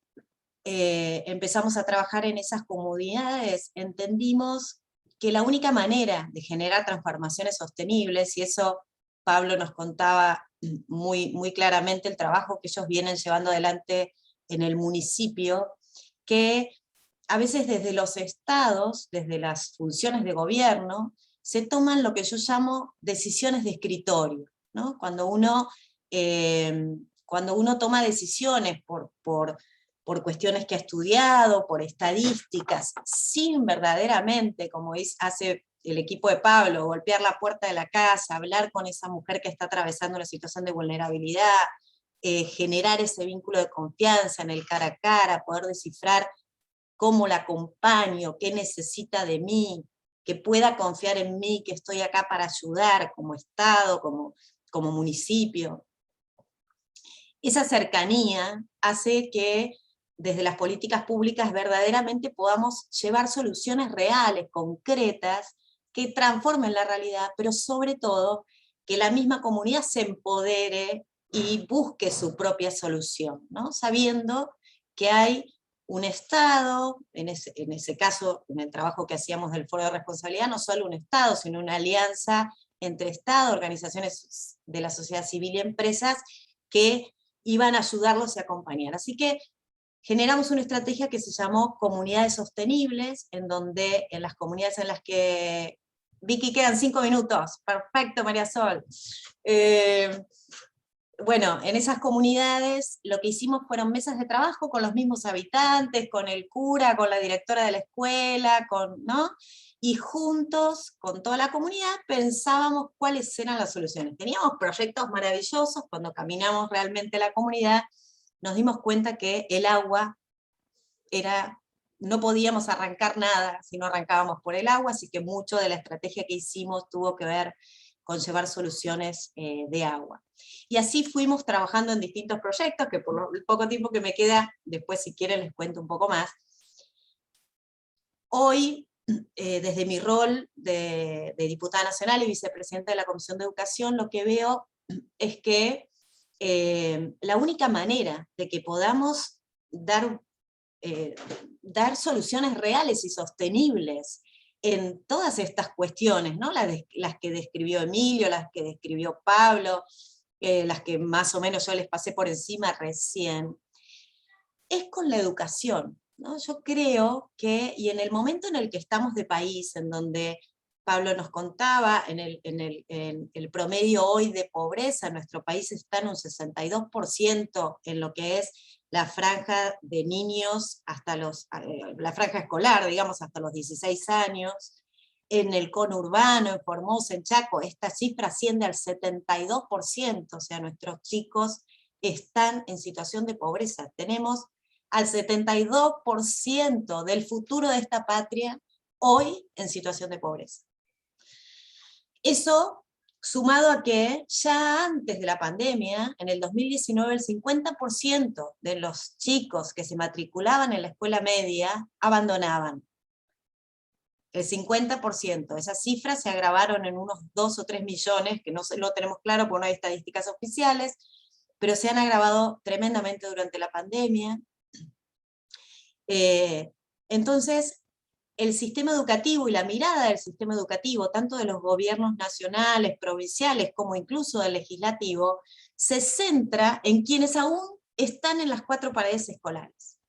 empezamos a trabajar en esas comunidades? Entendimos que la única manera de generar transformaciones sostenibles, y eso Pablo nos contaba muy, muy claramente el trabajo que ellos vienen llevando adelante en el municipio, que a veces desde los estados, desde las funciones de gobierno, se toman lo que yo llamo decisiones de escritorio, ¿no? Cuando uno toma decisiones por cuestiones que ha estudiado, por estadísticas, sin verdaderamente, como hace el equipo de Pablo, golpear la puerta de la casa, hablar con esa mujer que está atravesando una situación de vulnerabilidad, generar ese vínculo de confianza en el cara a cara, poder descifrar cómo la acompaño, qué necesita de mí, que pueda confiar en mí, que estoy acá para ayudar como Estado, como municipio. Esa cercanía hace que desde las políticas públicas verdaderamente podamos llevar soluciones reales, concretas, que transformen la realidad, pero sobre todo que la misma comunidad se empodere y busque su propia solución, ¿no? Sabiendo que hay un Estado, en ese caso, en el trabajo que hacíamos del Foro de Responsabilidad, no solo un Estado, sino una alianza entre Estado, organizaciones de la sociedad civil y empresas que iban a ayudarlos y acompañar. Así que generamos una estrategia que se llamó Comunidades Sostenibles, en donde en las comunidades en las que... Vicky, quedan 5 minutos. Perfecto, María Sol. Bueno, en esas comunidades lo que hicimos fueron mesas de trabajo con los mismos habitantes, con el cura, con la directora de la escuela, ¿no? Y juntos, con toda la comunidad, pensábamos cuáles eran las soluciones. Teníamos proyectos maravillosos. Cuando caminamos realmente la comunidad, nos dimos cuenta que el agua no podíamos arrancar nada si no arrancábamos por el agua, así que mucho de la estrategia que hicimos tuvo que ver con llevar soluciones de agua. Y así fuimos trabajando en distintos proyectos, que por el poco tiempo que me queda, después si quieren les cuento un poco más. Hoy, desde mi rol de diputada nacional y vicepresidenta de la Comisión de Educación, lo que veo es que la única manera de que podamos dar soluciones reales y sostenibles en todas estas cuestiones, ¿no? Las que describió Emilio, las que describió Pablo, las que más o menos yo les pasé por encima recién, es con la educación, ¿no? Yo creo que, y en el momento en el que estamos de país, en donde Pablo nos contaba, en el promedio hoy de pobreza en nuestro país está en un 62% en lo que es la franja de niños hasta la franja escolar, digamos, hasta los 16 años, en el conurbano, en Formosa, en Chaco, esta cifra asciende al 72%, o sea, nuestros chicos están en situación de pobreza. Tenemos al 72% del futuro de esta patria hoy en situación de pobreza. Eso sumado a que ya antes de la pandemia, en el 2019, el 50% de los chicos que se matriculaban en la escuela media abandonaban. El 50%. Esas cifras se agravaron en unos 2 o 3 millones, que no lo tenemos claro porque no hay estadísticas oficiales, pero se han agravado tremendamente durante la pandemia. Entonces, el sistema educativo y la mirada del sistema educativo, tanto de los gobiernos nacionales, provinciales, como incluso del legislativo, se centra en quienes aún están en las 4 paredes escolares.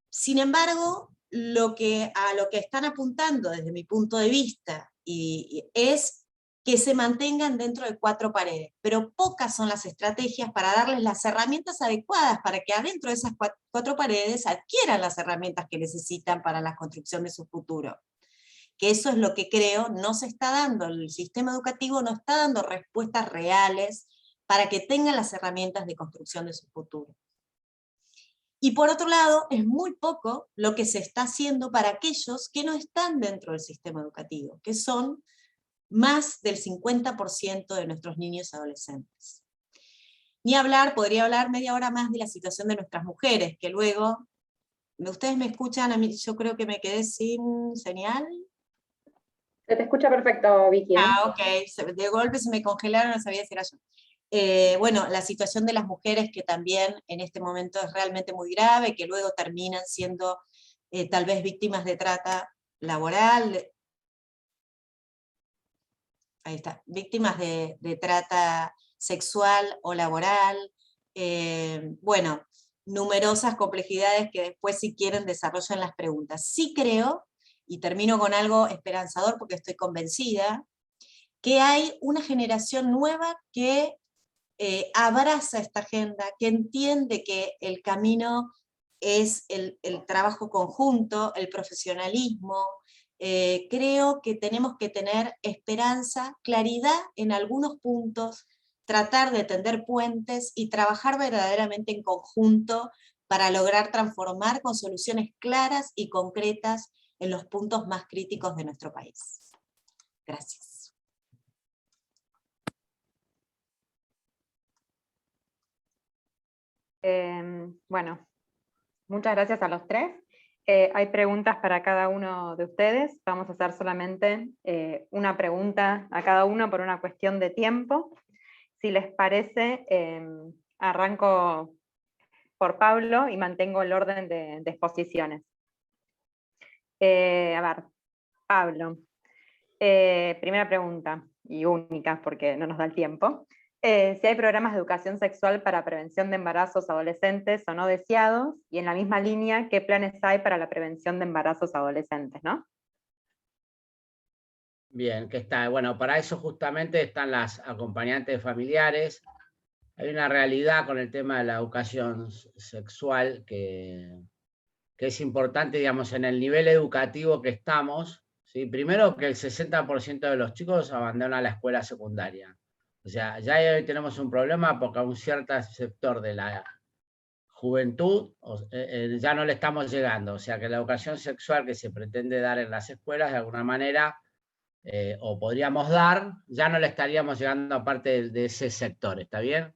Sin embargo, a lo que están apuntando desde mi punto de vista es que se mantengan dentro de 4 paredes, pero pocas son las estrategias para darles las herramientas adecuadas para que adentro de esas 4 paredes adquieran las herramientas que necesitan para la construcción de su futuro. Que eso es lo que creo no se está dando, el sistema educativo no está dando respuestas reales para que tengan las herramientas de construcción de su futuro. Y por otro lado, es muy poco lo que se está haciendo para aquellos que no están dentro del sistema educativo, que son más del 50% de nuestros niños y adolescentes. Ni hablar, podría hablar media hora más de la situación de nuestras mujeres, que luego, ¿ustedes me escuchan? A mí, yo creo que me quedé sin señal. Se te escucha perfecto, Vicky. Ok, de golpe se me congelaron, no sabía si era yo. Bueno, la situación de las mujeres que también en este momento es realmente muy grave, que luego terminan siendo tal vez víctimas de trata laboral, ahí está, víctimas de trata sexual o laboral, bueno, numerosas complejidades que después si quieren desarrollan las preguntas. Sí creo, y termino con algo esperanzador porque estoy convencida, que hay una generación nueva que abraza esta agenda, que entiende que el camino es el trabajo conjunto, el profesionalismo. Creo que tenemos que tener esperanza, claridad en algunos puntos, tratar de tender puentes y trabajar verdaderamente en conjunto para lograr transformar con soluciones claras y concretas en los puntos más críticos de nuestro país. Gracias. Bueno, muchas gracias a los 3. Hay preguntas para cada uno de ustedes. Vamos a hacer solamente una pregunta a cada uno por una cuestión de tiempo. Si les parece, arranco por Pablo y mantengo el orden de exposiciones. A ver, Pablo. Primera pregunta, y única porque no nos da el tiempo. Si hay programas de educación sexual para prevención de embarazos adolescentes o no deseados, y en la misma línea, ¿qué planes hay para la prevención de embarazos adolescentes, no? Bien, que está. Bueno, para eso justamente están las acompañantes familiares. Hay una realidad con el tema de la educación sexual que es importante, digamos, en el nivel educativo que estamos, ¿sí? Primero que el 60% de los chicos abandona la escuela secundaria. O sea, ya hoy tenemos un problema porque a un cierto sector de la juventud ya no le estamos llegando. O sea, que la educación sexual que se pretende dar en las escuelas, de alguna manera, o podríamos dar, ya no le estaríamos llegando a parte de ese sector, ¿está bien?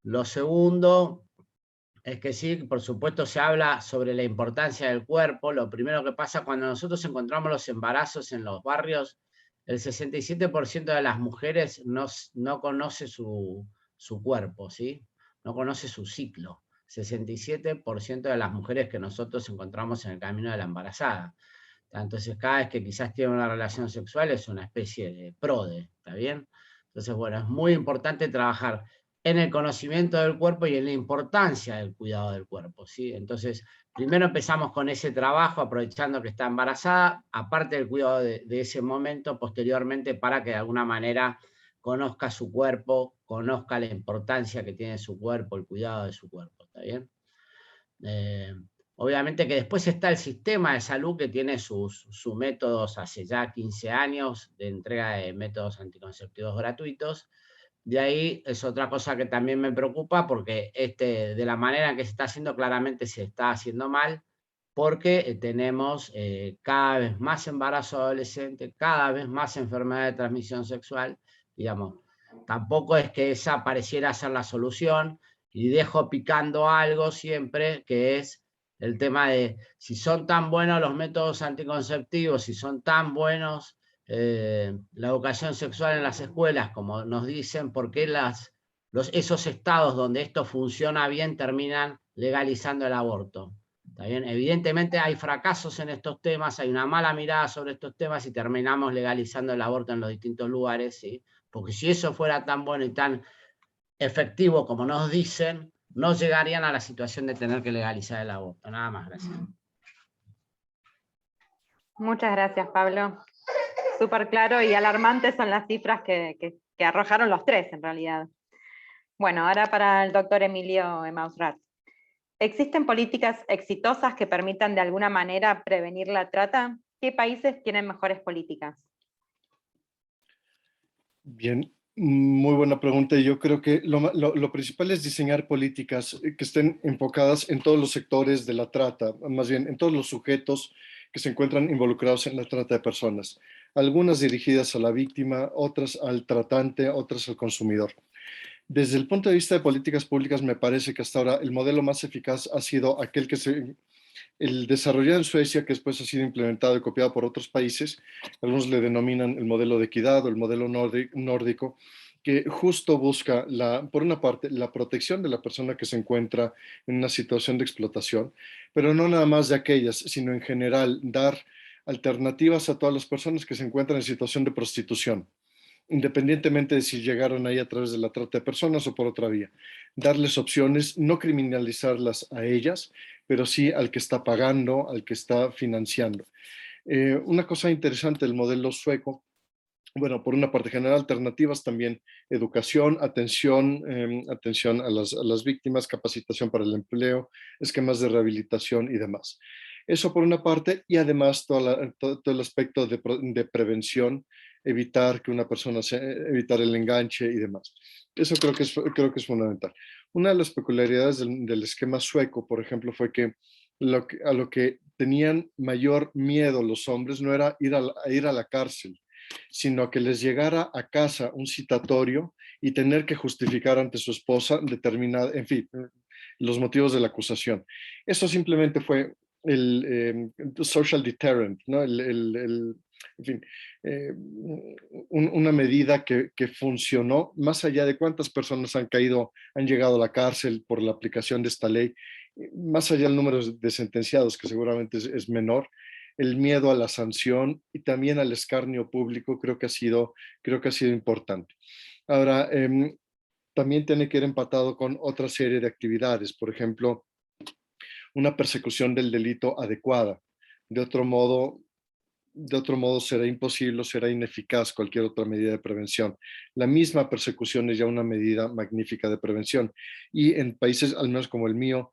Lo segundo es que sí, por supuesto se habla sobre la importancia del cuerpo. Lo primero que pasa cuando nosotros encontramos los embarazos en los barrios, el 67% de las mujeres no conoce su cuerpo, ¿sí? No conoce su ciclo. 67% de las mujeres que nosotros encontramos en el camino de la embarazada. Entonces cada vez que quizás tiene una relación sexual es una especie de PRODE, ¿está bien? Entonces, bueno, es muy importante trabajar en el conocimiento del cuerpo y en la importancia del cuidado del cuerpo, ¿sí? Entonces, primero empezamos con ese trabajo, aprovechando que está embarazada, aparte del cuidado de ese momento, posteriormente, para que de alguna manera conozca su cuerpo, conozca la importancia que tiene su cuerpo, el cuidado de su cuerpo, ¿está bien? Obviamente que después está el sistema de salud que tiene sus métodos hace ya 15 años de entrega de métodos anticonceptivos gratuitos. De ahí es otra cosa que también me preocupa porque de la manera en que se está haciendo claramente se está haciendo mal, porque tenemos cada vez más embarazo adolescente, cada vez más enfermedad de transmisión sexual, digamos. Tampoco es que esa pareciera ser la solución, y dejo picando algo siempre, que es el tema de si son tan buenos los métodos anticonceptivos, si son tan buenos la educación sexual en las escuelas, como nos dicen, ¿por qué esos estados donde esto funciona bien terminan legalizando el aborto? ¿Está bien? Evidentemente hay fracasos en estos temas, hay una mala mirada sobre estos temas y terminamos legalizando el aborto en los distintos lugares, ¿sí? Porque si eso fuera tan bueno y tan efectivo como nos dicen, no llegarían a la situación de tener que legalizar el aborto. Nada más, gracias. Muchas gracias, Pablo. Súper claro y alarmantes son las cifras que arrojaron los tres, en realidad. Bueno, ahora para el doctor Emilio Emausrat. ¿Existen políticas exitosas que permitan de alguna manera prevenir la trata? ¿Qué países tienen mejores políticas? Bien, muy buena pregunta. Yo creo que lo principal es diseñar políticas que estén enfocadas en todos los sectores de la trata, más bien en todos los sujetos que se encuentran involucrados en la trata de personas. Algunas dirigidas a la víctima, otras al tratante, otras al consumidor. Desde el punto de vista de políticas públicas, me parece que hasta ahora el modelo más eficaz ha sido aquel el desarrollado en Suecia, que después ha sido implementado y copiado por otros países. Algunos le denominan el modelo de equidad o el modelo nórdico, que justo busca, por una parte, la protección de la persona que se encuentra en una situación de explotación, pero no nada más de aquellas, sino en general dar alternativas a todas las personas que se encuentran en situación de prostitución, independientemente de si llegaron ahí a través de la trata de personas o por otra vía. Darles opciones, no criminalizarlas a ellas, pero sí al que está pagando, al que está financiando. Una cosa interesante del modelo sueco, bueno, por una parte generar alternativas también, educación, atención a las víctimas, capacitación para el empleo, esquemas de rehabilitación y demás. Eso por una parte, y además todo el aspecto de prevención, evitar que una persona evitar el enganche y demás. Eso creo que es fundamental. Una de las peculiaridades del esquema sueco, por ejemplo, fue que a lo que tenían mayor miedo los hombres no era ir a la cárcel, sino que les llegara a casa un citatorio y tener que justificar ante su esposa en fin, los motivos de la acusación. Eso simplemente fue el social deterrent, ¿no? En fin, una medida que funcionó más allá de cuántas personas han llegado a la cárcel por la aplicación de esta ley, más allá del número de sentenciados, que seguramente es menor. El miedo a la sanción y también al escarnio público creo que ha sido importante. Ahora, también tiene que ir empatado con otra serie de actividades, por ejemplo, una persecución del delito adecuada. De otro modo será imposible o será ineficaz cualquier otra medida de prevención. La misma persecución es ya una medida magnífica de prevención. Y en países, al menos como el mío,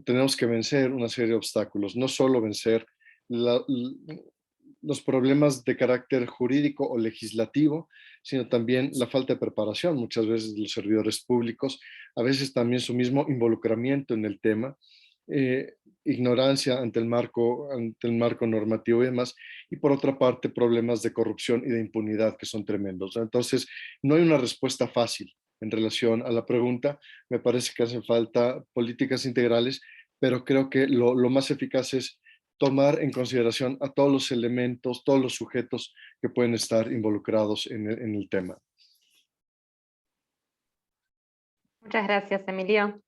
tenemos que vencer una serie de obstáculos, no solo vencer los problemas de carácter jurídico o legislativo, sino también la falta de preparación muchas veces de los servidores públicos, a veces también su mismo involucramiento en el tema, ignorancia ante el marco normativo y demás, y por otra parte problemas de corrupción y de impunidad que son tremendos. Entonces, no hay una respuesta fácil en relación a la pregunta. Me parece que hacen falta políticas integrales, pero creo que lo más eficaz es tomar en consideración a todos los elementos, todos los sujetos que pueden estar involucrados en el tema. Muchas gracias, Emilio.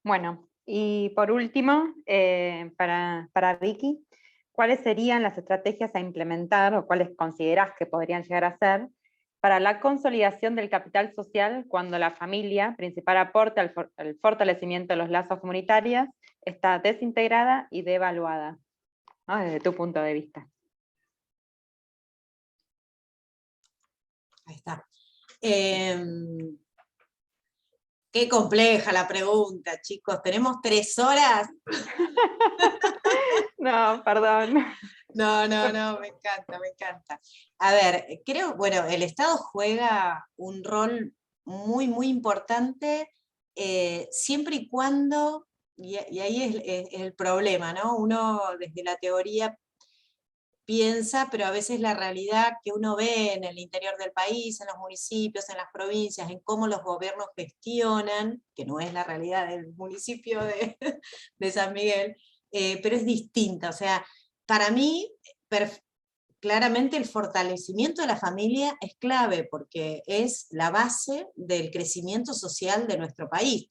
Bueno, y por último, para Vicky, ¿cuáles serían las estrategias a implementar o cuáles considerás que podrían llegar a ser para la consolidación del capital social cuando la familia, principal aporte al fortalecimiento de los lazos comunitarios, está desintegrada y devaluada, ¿no? Desde tu punto de vista. Ahí está. Qué compleja la pregunta, chicos. ¿Tenemos 3 horas? No, perdón. No, me encanta, me encanta. A ver, creo, bueno, el Estado juega un rol muy, muy importante, siempre y cuando, y ahí es el problema, ¿no? Uno desde la teoría piensa, pero a veces la realidad que uno ve en el interior del país, en los municipios, en las provincias, en cómo los gobiernos gestionan, que no es la realidad del municipio de San Miguel, pero es distinta. O sea, para mí, claramente el fortalecimiento de la familia es clave, porque es la base del crecimiento social de nuestro país.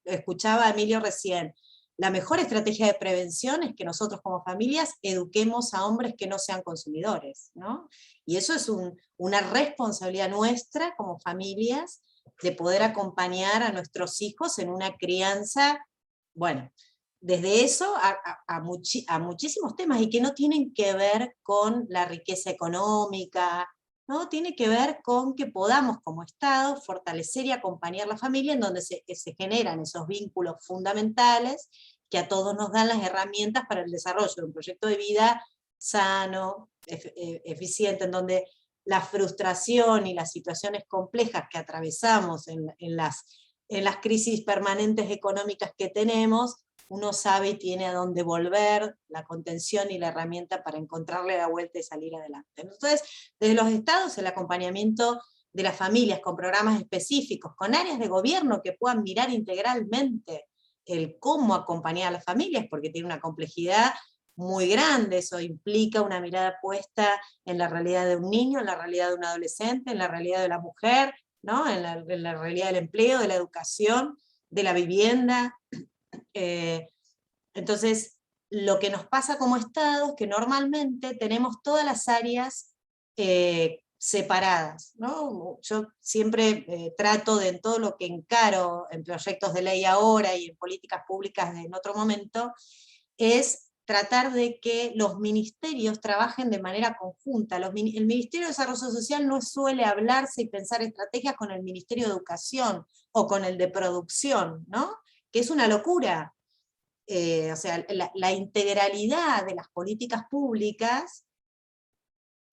Escuchaba a Emilio recién, la mejor estrategia de prevención es que nosotros como familias eduquemos a hombres que no sean consumidores, ¿no? Y eso es una responsabilidad nuestra como familias, de poder acompañar a nuestros hijos en una crianza, bueno, desde eso a muchísimos temas, y que no tienen que ver con la riqueza económica, ¿no? Tiene que ver con que podamos como Estado fortalecer y acompañar la familia, en donde se generan esos vínculos fundamentales que a todos nos dan las herramientas para el desarrollo de un proyecto de vida sano, eficiente, en donde la frustración y las situaciones complejas que atravesamos en las crisis permanentes económicas que tenemos, uno sabe y tiene a dónde volver, la contención y la herramienta para encontrarle la vuelta y salir adelante. Entonces, desde los estados, el acompañamiento de las familias con programas específicos, con áreas de gobierno que puedan mirar integralmente el cómo acompañar a las familias, porque tiene una complejidad muy grande. Eso implica una mirada puesta en la realidad de un niño, en la realidad de un adolescente, en la realidad de la mujer, ¿no? en la realidad del empleo, de la educación, de la vivienda. Entonces, lo que nos pasa como Estado es que normalmente tenemos todas las áreas separadas, ¿no? Yo siempre trato de, en todo lo que encaro en proyectos de ley ahora y en políticas públicas en otro momento, es tratar de que los ministerios trabajen de manera conjunta. El Ministerio de Desarrollo Social no suele hablarse y pensar estrategias con el Ministerio de Educación o con el de Producción, ¿no? Que es una locura. O sea, la integralidad de las políticas públicas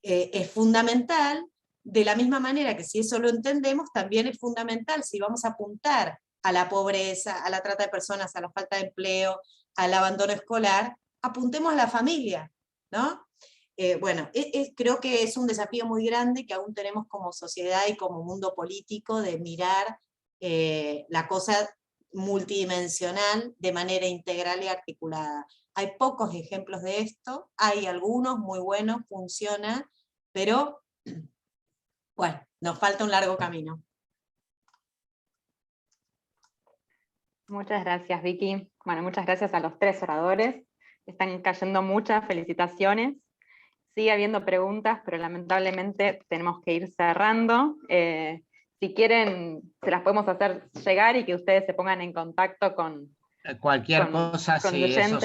es fundamental, de la misma manera que si eso lo entendemos, también es fundamental si vamos a apuntar a la pobreza, a la trata de personas, a la falta de empleo, al abandono escolar, apuntemos a la familia, ¿no? Bueno, creo que es un desafío muy grande que aún tenemos como sociedad y como mundo político, de mirar la cosa multidimensional de manera integral y articulada. Hay pocos ejemplos de esto, hay algunos muy buenos, funciona, pero bueno, nos falta un largo camino. Muchas gracias, Vicky. Bueno, muchas gracias a los 3 oradores. Están cayendo muchas felicitaciones. Sigue habiendo preguntas, pero lamentablemente tenemos que ir cerrando. Si quieren, se las podemos hacer llegar y que ustedes se pongan en contacto con cualquier cosa, con sí, eso,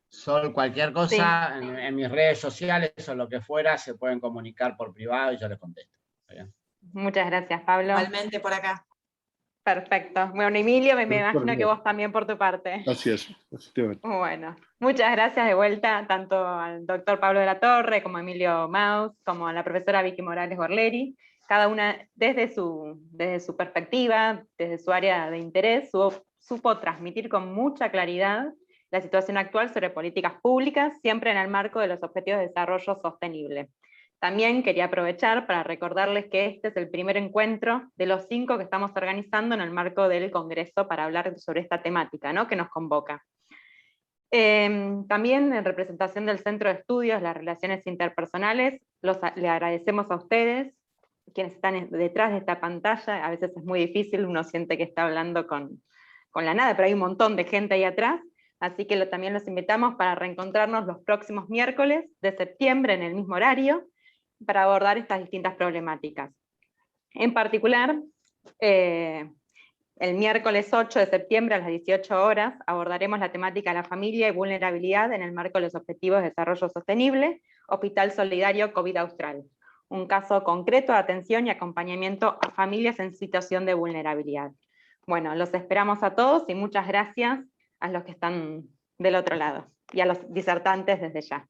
Sol, cualquier cosa, sí. en mis redes sociales o lo que fuera, se pueden comunicar por privado y yo les contesto. ¿Bien? Muchas gracias, Pablo. Igualmente por acá. Perfecto. Bueno, Emilio, me imagino que vos también por tu parte. Así es, efectivamente. Bueno, muchas gracias de vuelta, tanto al doctor Pablo de la Torre, como a Emilio Maus, como a la profesora Vicky Morales Gorleri, cada una desde su perspectiva, desde su área de interés, supo transmitir con mucha claridad la situación actual sobre políticas públicas, siempre en el marco de los Objetivos de Desarrollo Sostenible. También quería aprovechar para recordarles que este es el primer encuentro de los 5 que estamos organizando en el marco del Congreso para hablar sobre esta temática, ¿no?, que nos convoca. También en representación del Centro de Estudios las Relaciones Interpersonales, le agradecemos a ustedes, quienes están detrás de esta pantalla. A veces es muy difícil, uno siente que está hablando con la nada, pero hay un montón de gente ahí atrás, así que también los invitamos para reencontrarnos los próximos miércoles de septiembre en el mismo horario, para abordar estas distintas problemáticas. En particular, el miércoles 8 de septiembre a las 18 horas abordaremos la temática de la familia y vulnerabilidad en el marco de los Objetivos de Desarrollo Sostenible, Hospital Solidario COVID Austral, un caso concreto de atención y acompañamiento a familias en situación de vulnerabilidad. Bueno, los esperamos a todos y muchas gracias a los que están del otro lado y a los disertantes desde ya.